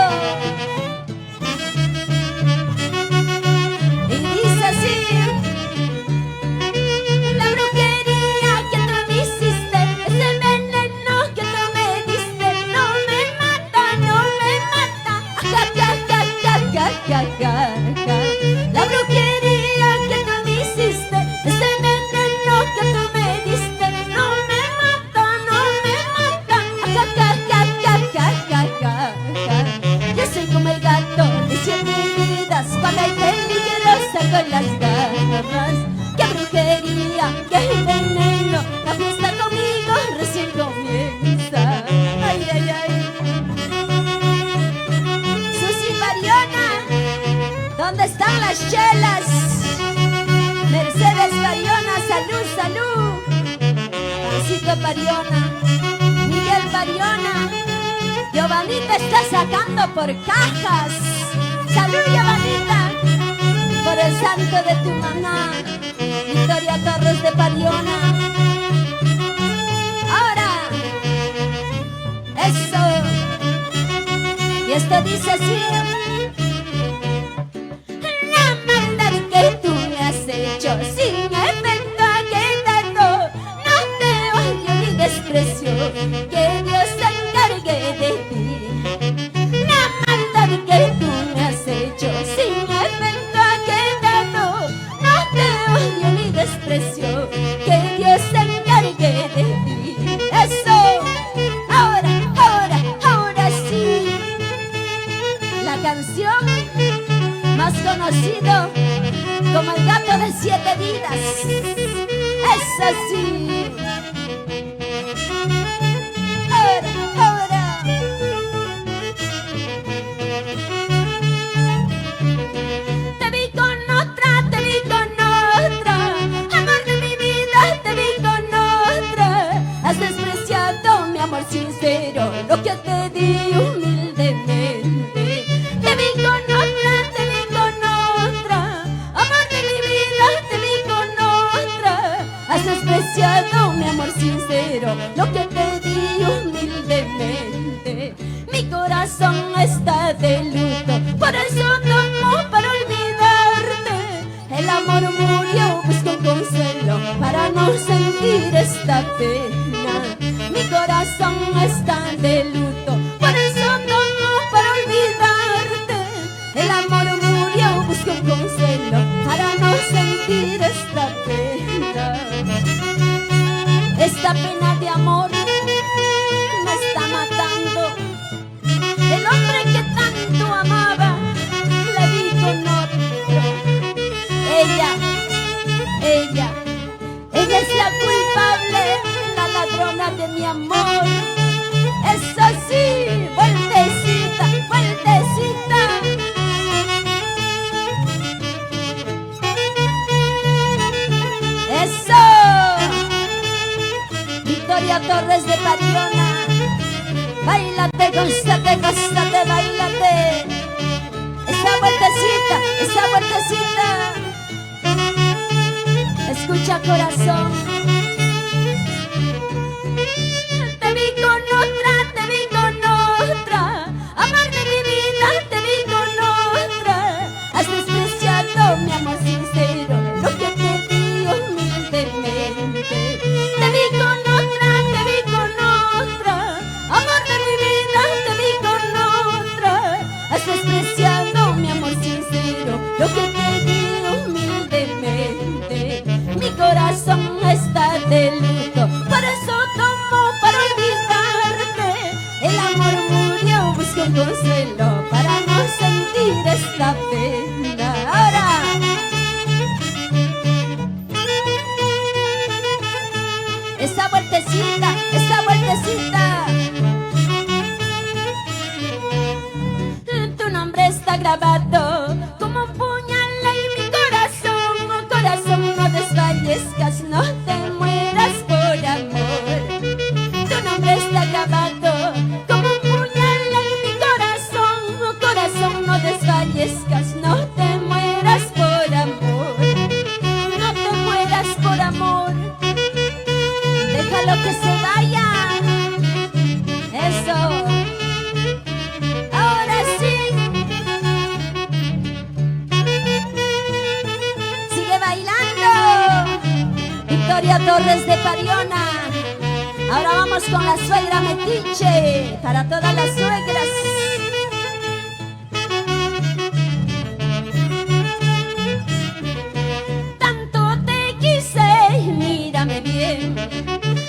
Francisco Pariona, Miguel Pariona. Giovanita está sacando por cajas. Salud, Giovanita, por el santo de tu mamá, Victoria Torres de Pariona. Ahora, eso. Y esto dice así: la maldad que tú me has hecho sin efecto que tanto, no te odio ni desprecio, que Dios se encargue de ti. La maldad que tú me has hecho sin efecto que tanto, no te odio ni desprecio, que Dios se encargue de ti. Eso. Ahora sí. La canción más conocido como el gato de 7 vidas. Es así. Ahora. Te vi con otra, amor de mi vida, te vi con otra. Has despreciado mi amor sincero, lo que te di humildemente. Te vi con otra, amor de mi vida, te vi con otra. Has despreciado mi amor sincero, lo que te di humildemente. Mi corazón está de luto, por eso tomo para olvidarte. El amor murió, busco un consuelo para no sentir esta pena. Mi corazón está de luto, por eso tomo para olvidarte. El amor murió, busco un consuelo para no sentir esta pena. Esta pena de amor me está matando. El hombre que tanto amaba, le vi con otro. Ella es la culpable, la ladrona de mi amor. Es así, vueltecita. Eso. Victoria Torres de Pariona. Báilate, gózate, báilate. Esa vueltecita. Escucha, corazón. Te vi con otra, amor de mi vida, te vi con otra. Has despreciado mi amor sincero, lo que te di humildemente. Te vi con otra, amor de mi vida, te vi con otra. Has despreciado mi amor sincero, lo que te di humildemente. Mi corazón está de luto, por eso tomo para olvidarte. El amor murió, busco un consuelo para no sentir esta pena. Ahora. Esa vueltecita. Tu nombre está grabado como un puñal en mi corazón. Corazón, no desfallezcas, no te mueras por amor. Tu nombre está grabado como un puñal en mi corazón. Corazón, no desfallezcas, no te mueras por amor. No te mueras por amor. Déjalo que se vaya. Eso. Ahora sí. Sigue bailando. Victoria Torres de Pariona. Ahora vamos con la suegra metiche. Para todas las suegras. Tanto te quise, mírame bien.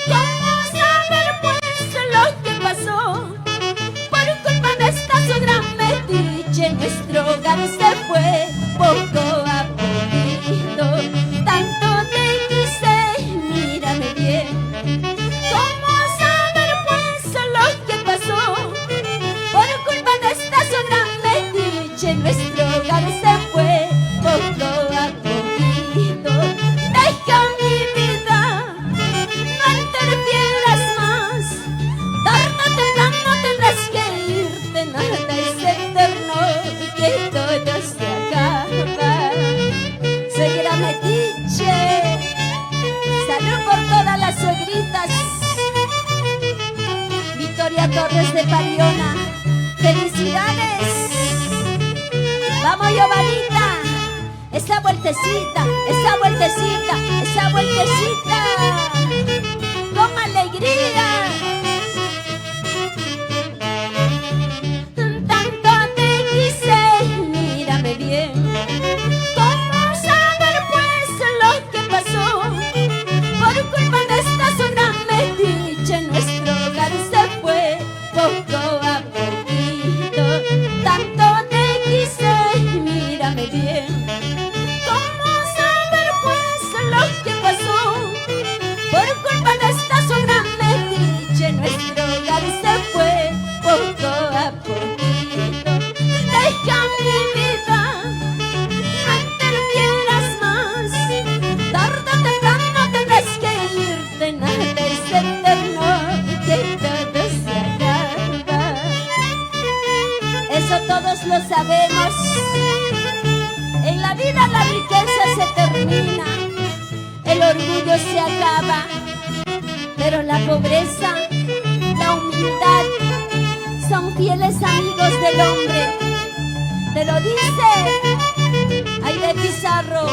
¿Cómo saber pues lo que pasó? Por culpa de esta suegra metiche, nuestro hogar se fue poco a poquito. Tanto te quise, mírame bien. ¿Cómo saber pues lo que pasó? Por Victoria Torres de Pariona. ¡Felicidades! ¡Vamos, Giovanita! Esa vueltecita, esa vueltecita, esa vueltecita. ¡Con alegría! Tanto te quise, mírame bien. ¿Cómo saber pues lo que pasó? Por culpa de esta sola metiche, nuestro hogar se fue poco a poquito. Tanto te quise, mírame bien. ¿Cómo saber pues lo que pasó? Por culpa de esta sola metiche, nuestro hogar se fue poco a poquito. Deja mi vida, no interfieras más. Tarde o temprano tendrás que irte, nada es eterno, que todo se acaba. Eso todos lo sabemos. En la vida la riqueza se termina, el orgullo se acaba, pero la pobreza, la humildad son fieles amigos del hombre. Te lo dice Aide Pizarro.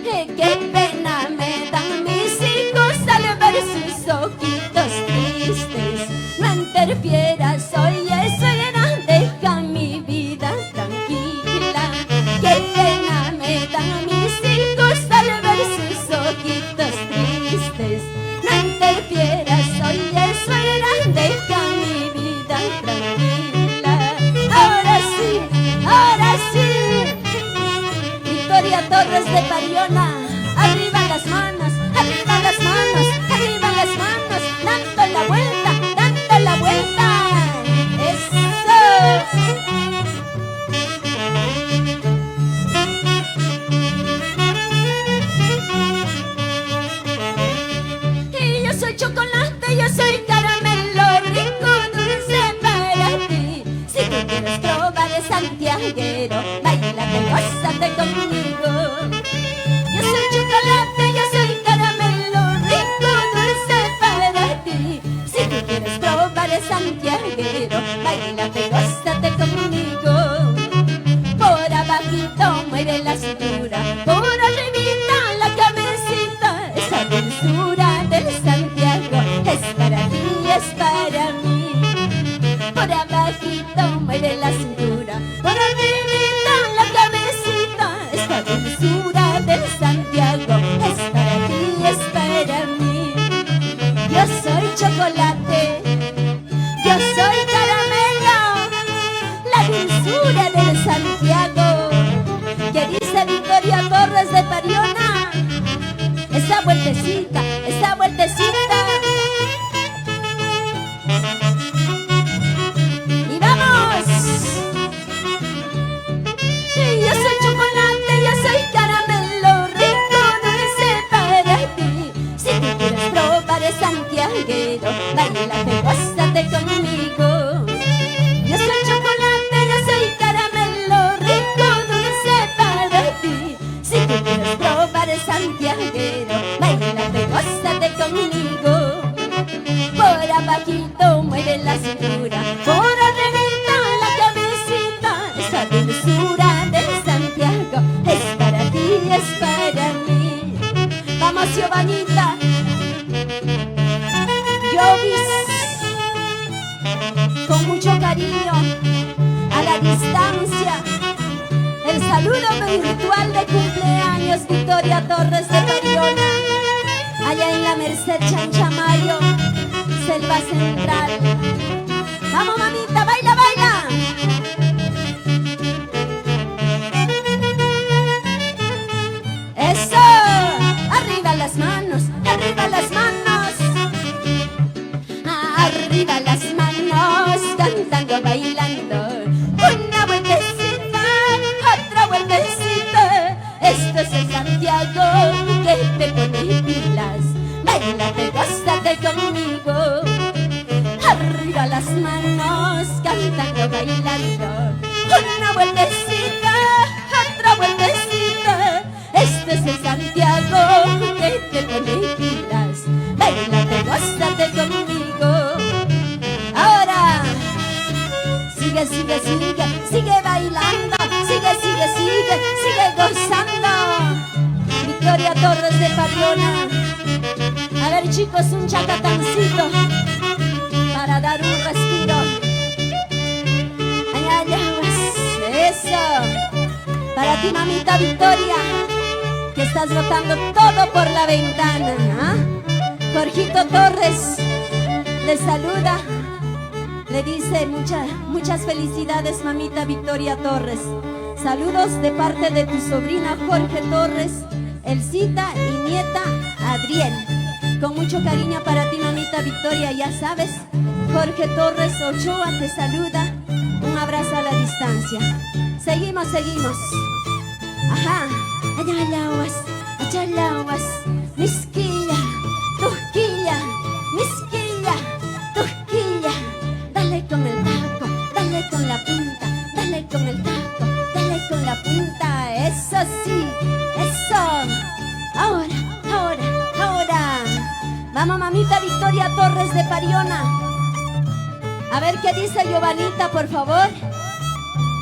Qué pena me dan mis hijos al ver sus ojitos tristes. No interfieras, oye, suena, deja mi vida tranquila. Qué pena me dan mis hijos al ver sus ojitos tristes. No interfieras, oye, suena, deja mi vida tranquila. Ahora sí, Victoria Torres de Pariona. Arriba las manos, arriba las manos, arriba las manos, dando la vuelta, dando la vuelta. Eso. Y yo soy chocolate, yo soy caramelo, rico, dulce para ti. Si tú quieres probar el santiaguero, bailate, gózate conmigo. Yo soy chocolate, yo soy caramelo, rico, dulce para ti. Si tú quieres probar el santiaguero, bailate, gózate conmigo. Por abajito mueve la cintura, por arribita la cabecita. Esa dulzura del Santiago es para ti, es para mí. Por abajito mueve la cintura, por arribita la cabecita. Esta dulzura del Santiago es para ti, es para mí. Yo soy chocolate, yo soy caramelo, la dulzura del Santiago. Que dice Victoria Torres de Pariona. Esa vueltecita, esa vueltecita. Y vamos. Yo soy chocolate, yo soy caramelo, rico, dulce para ti. Si tú quieres probar el santiaguero, bailate, gózate conmigo. Yo soy chocolate, yo soy caramelo, rico, dulce para ti. Si tú quieres probar el santiaguero, bailate, gózate conmigo. Por abajito mueve la cintura, por arribita la cabecita. Esa dulzura del Santiago es para ti, es para mí. Vamos, Giovanita. Jovis, con mucho cariño, a la distancia, el saludo virtual de cumpleaños Victoria Torres de Pariona, allá en la Merced Chanchamayo, Selva Central. Vamos, mamita, baila, baila. Eso, arriba las manos, arriba las manos. Arriba las manos, cantando, bailando. Una vueltecita, otra vueltecita. Esto es el Santiago que te pone pilas. Bailate, gózate conmigo. Arriba las manos, cantando, bailando. Una vueltecita, otra vueltecita. Este es el Santiago que te pone pilas. bailate, gózate conmigo. Ahora, sigue, sigue, sigue, sigue bailando, sigue, sigue, sigue, sigue gozando. Victoria Torres de Pariona. A ver, chicos, un chacatancito para dar un respiro. Ay, ay, ay, eso. Para ti, mamita Victoria, que estás botando todo por la ventana, ¿eh? Jorgito Torres le saluda, le dice muchas felicidades, mamita Victoria Torres. Saludos de parte de tu sobrina Jorge Torres, Elcita y nieta Adriel. Con mucho cariño para ti, mamita Victoria, ya sabes. Jorge Torres Ochoa te saluda. Un abrazo a la distancia. Seguimos, seguimos. Ajá. Allá misquilla, tusquilla, misquilla, tusquilla. Dale con el taco, dale con la punta, dale con el taco, dale con la punta. Eso sí, eso. Ahora. Vamos, mamita Victoria Torres de Pariona. A ver qué dice Giovanita, por favor.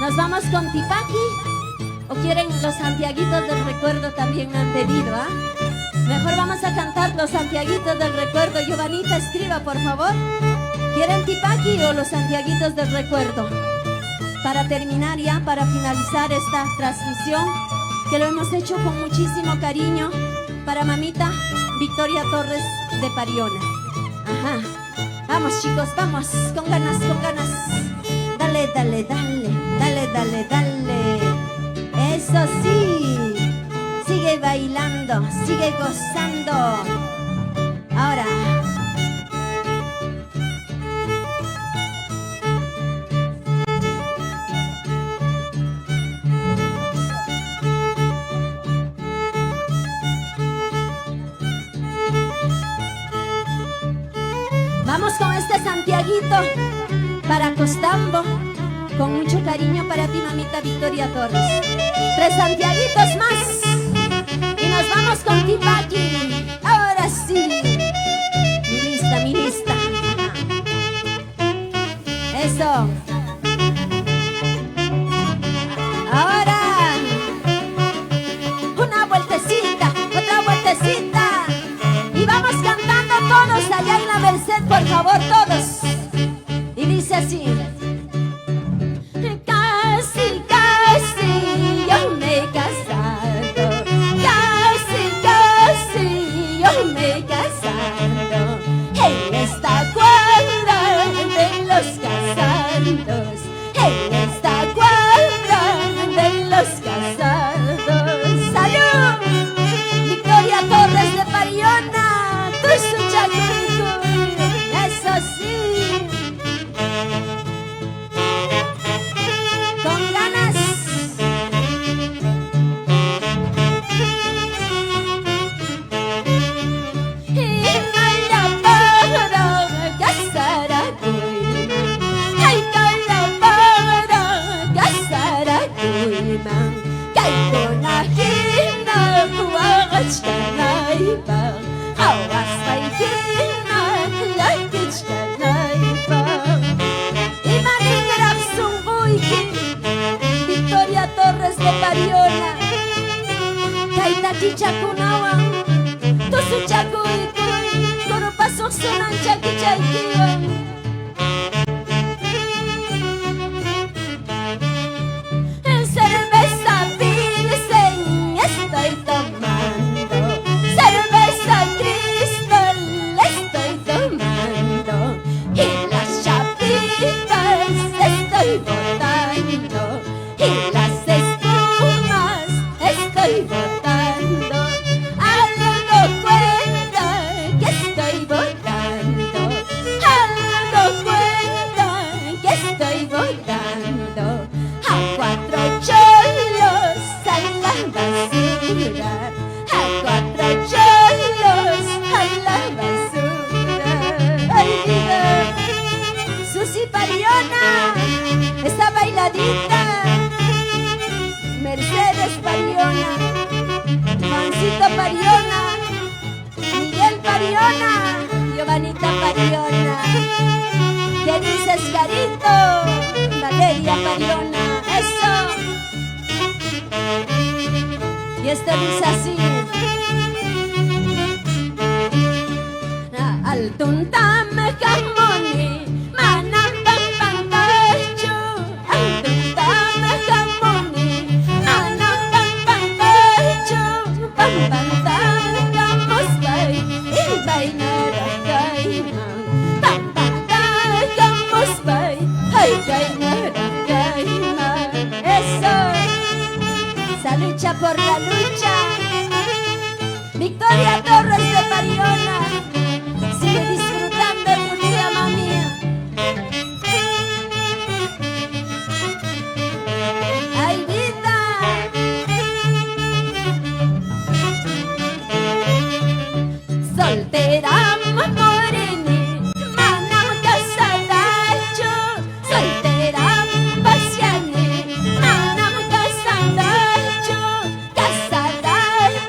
¿Nos vamos con Tipaqui? ¿O quieren los santiaguitos del recuerdo? También me han pedido, ¿ah? Mejor vamos a cantar los santiaguitos del recuerdo. Giovanita, escriba, por favor. ¿Quieren Tipaqui o los santiaguitos del recuerdo? Para terminar ya, para finalizar esta transmisión, que lo hemos hecho con muchísimo cariño para mamita Victoria Torres de Pariona. Ajá. Vamos, chicos, vamos, con ganas, con ganas. Dale, dale, dale, dale, dale, dale. Eso sí. Sigue bailando, sigue gozando. Ahora. Vamos con este santiaguito para Costambo, con mucho cariño para ti, mamita Victoria Torres. 3 santiaguitos más y nos vamos con Tipaqui. Ahora sí. Mi lista. Eso. Ahora. Una vueltecita, otra vueltecita. Y vamos cantando todos allá en la Merced, por favor, todos. Y dice así. Casi, casi yo me he casado. Casi, casi yo me he casado. En esta cuadra de los casados. En esta cuadra de los casados. ¡Salud! Victoria Torres de Pariona. Eso sí. Con ganas. Y calla para casar a Cuima. Ay, calla para casar a Cuima. Kay konahina kuwagach kanaiba. Awas paikina lakich kanaiba. Imaningrap sumbuiki. Victoria Torres de Pariona. Kaita chichakunawan. Tusu chakuikuy. Koro pasok sunan chakichaykiwan. Cerveza Pilsen estoy tomando. Cerveza Cristal estoy tomando. Y las chapitas estoy botando. Y las espumas estoy botando. Algo cuenta que estoy botando. Algo cuenta que estoy botando. A 4 cholos a la basura. A 4 cholos a la basura. Ay, mira. Susi Pariona, esta bailadita. Mercedes Pariona, Juancito Pariona, Miguel Pariona. Giovanita Pariona. ¿Qué dices, Carito? Valeria Pariona, eso. Y esto dice así. Altuntam kamoni, manam pam pam tacho. Altuntam kamoni, manam pam pam tacho. Pam pam tam kamos bay, bay narakay man. Pam pam tam kamos bay, bay narakay man. Eso, esa lucha por la lucha. Victoria Torres de Pariona. Sigue disfrutando tu día, mami. Ay, vida. Soltera morini, manam casadacho. Soltera pasiani, manam casadacho. Casada,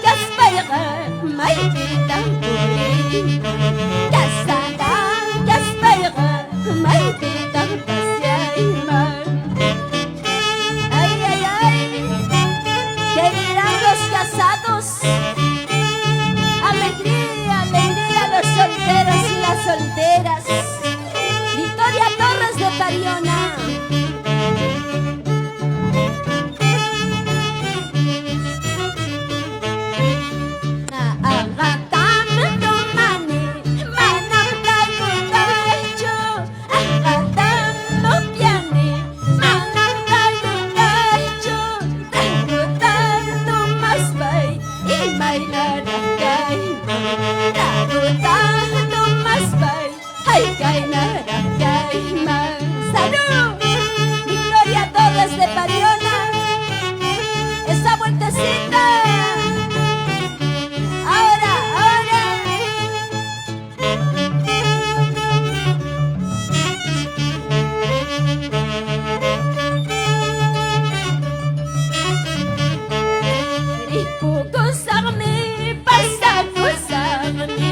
caspaiga, may vida morini. Ay, ay, ay, ¿qué dirán los casados? Alegría, alegría, los solteros y las solteras. Victoria Torres de Pariona. ¡Salud! Victoria Torres de Pariona. Esa vueltecita. Ahora, ahora. Ripukusarmi, pasakusarmi.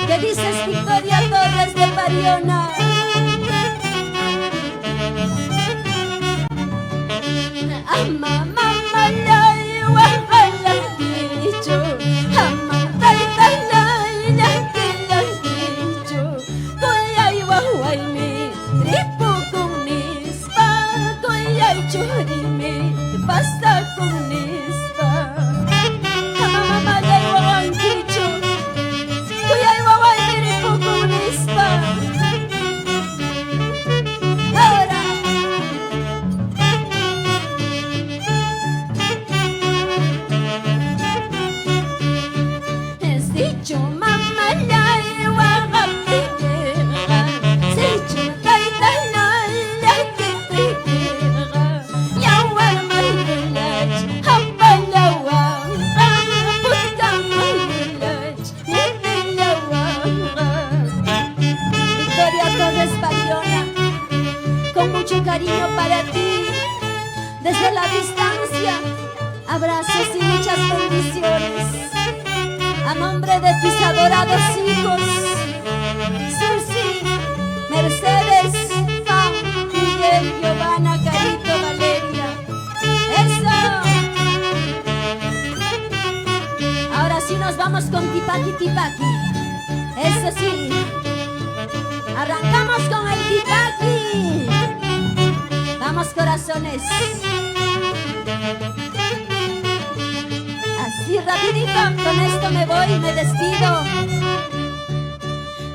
¿Qué dices, Victoria Torres de Pariona? Ama, mama, lay, wala, dicho. Ama, tay, tay, lay, lay, dicho. Kuyay, waway, mi, ripo kong nispa. Kuyay, churi, mi, basta kong nispa. Ama, mama, lay, waway, dicho. Kuyay, waway, mi, ripo kong nispa. Ahora. Dicho mamá lay waqapitira, dicho tayta lay yakitira, yawa maylulach, hapalawa, puta maylulach, yitilawa. Victoria Torres Pariona, con mucho cariño para ti, desde la distancia, abrazos y muchas bendiciones. A nombre de tus adorados hijos, Susi, Mercedes, Pam, Miguel, Giovanna, Carito, Valeria. ¡Eso! Ahora sí nos vamos con Tipaki, Tipaki. Eso sí. Arrancamos con el Tipaki. Vamos, corazones. Así rapidito, con esto me voy y me despido.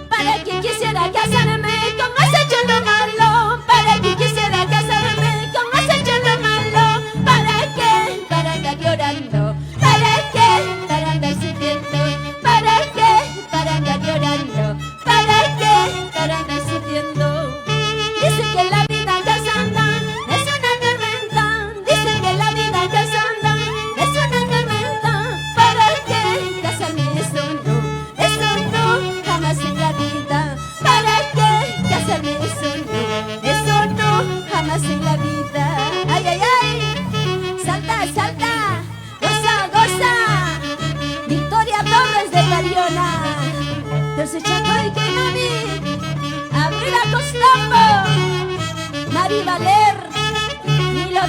Para quien quisiera casarme con ese chulo malo, para quien quisiera casarme con ese chulo malo, ¿para qué? Para andar llorando, ¿para qué? Para andar sufriendo, ¿para qué? Para andar llorando, ¿para qué? Para andar sufriendo. Dice que la vida casada es una tormenta, dice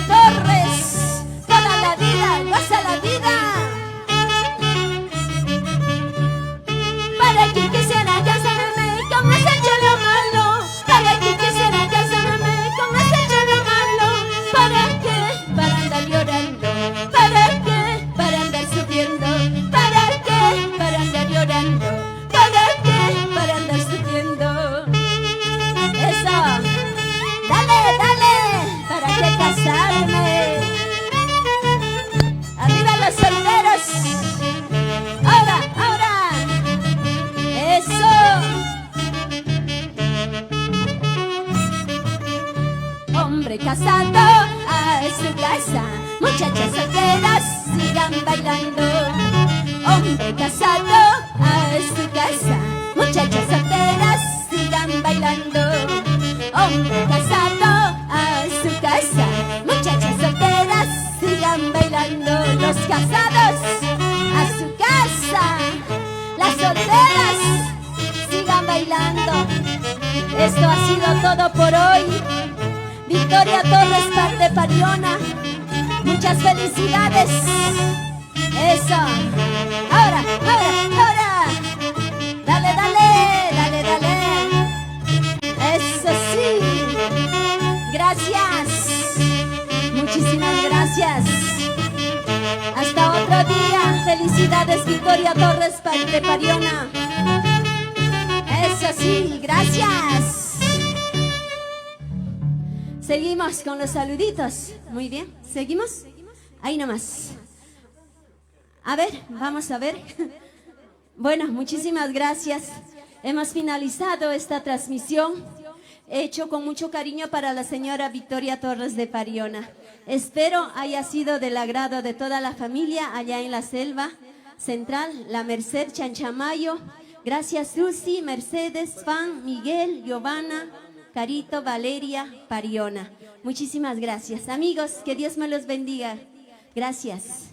Torres, toda la vida, goza la vida. Para quien quisiera casarme con ese cholo malo, para quien quisiera casarme con ese cholo malo. ¿Para qué? Para andar llorando. ¿Para qué? Para andar sufriendo. ¿Para qué? Para andar llorando. ¿Para qué? Para andar sufriendo. Eso. Dale, dale. ¿Para qué casarme? Arriba los solteros. Ahora, ahora. Eso. Hombre casado a su casa, muchachas solteras sigan bailando. Hombre casado a su casa, muchachas solteras sigan bailando. Hombre casado a su casa, muchachas solteras sigan bailando. Los casados a su casa, las solteras sigan bailando. Esto ha sido todo por hoy. Victoria Torres de Pariona, muchas felicidades. Eso. Ahora, ahora, ahora. Dale, dale, dale, dale. Eso sí. Gracias. Muchísimas gracias. Hasta otro día. Felicidades, Victoria Torres de Pariona. Eso sí, gracias. Seguimos con los saluditos. Muy bien, ¿seguimos? Ahí nomás. A ver, vamos a ver. Bueno, muchísimas gracias. Hemos finalizado esta transmisión, hecho con mucho cariño para la señora Victoria Torres de Pariona. Espero haya sido del agrado de toda la familia allá en la selva central, la Merced Chanchamayo. Gracias Susi, Mercedes, Fan, Miguel, Giovanna, Carito, Valeria, Pariona. Muchísimas gracias. Amigos, que Dios me los bendiga. Gracias.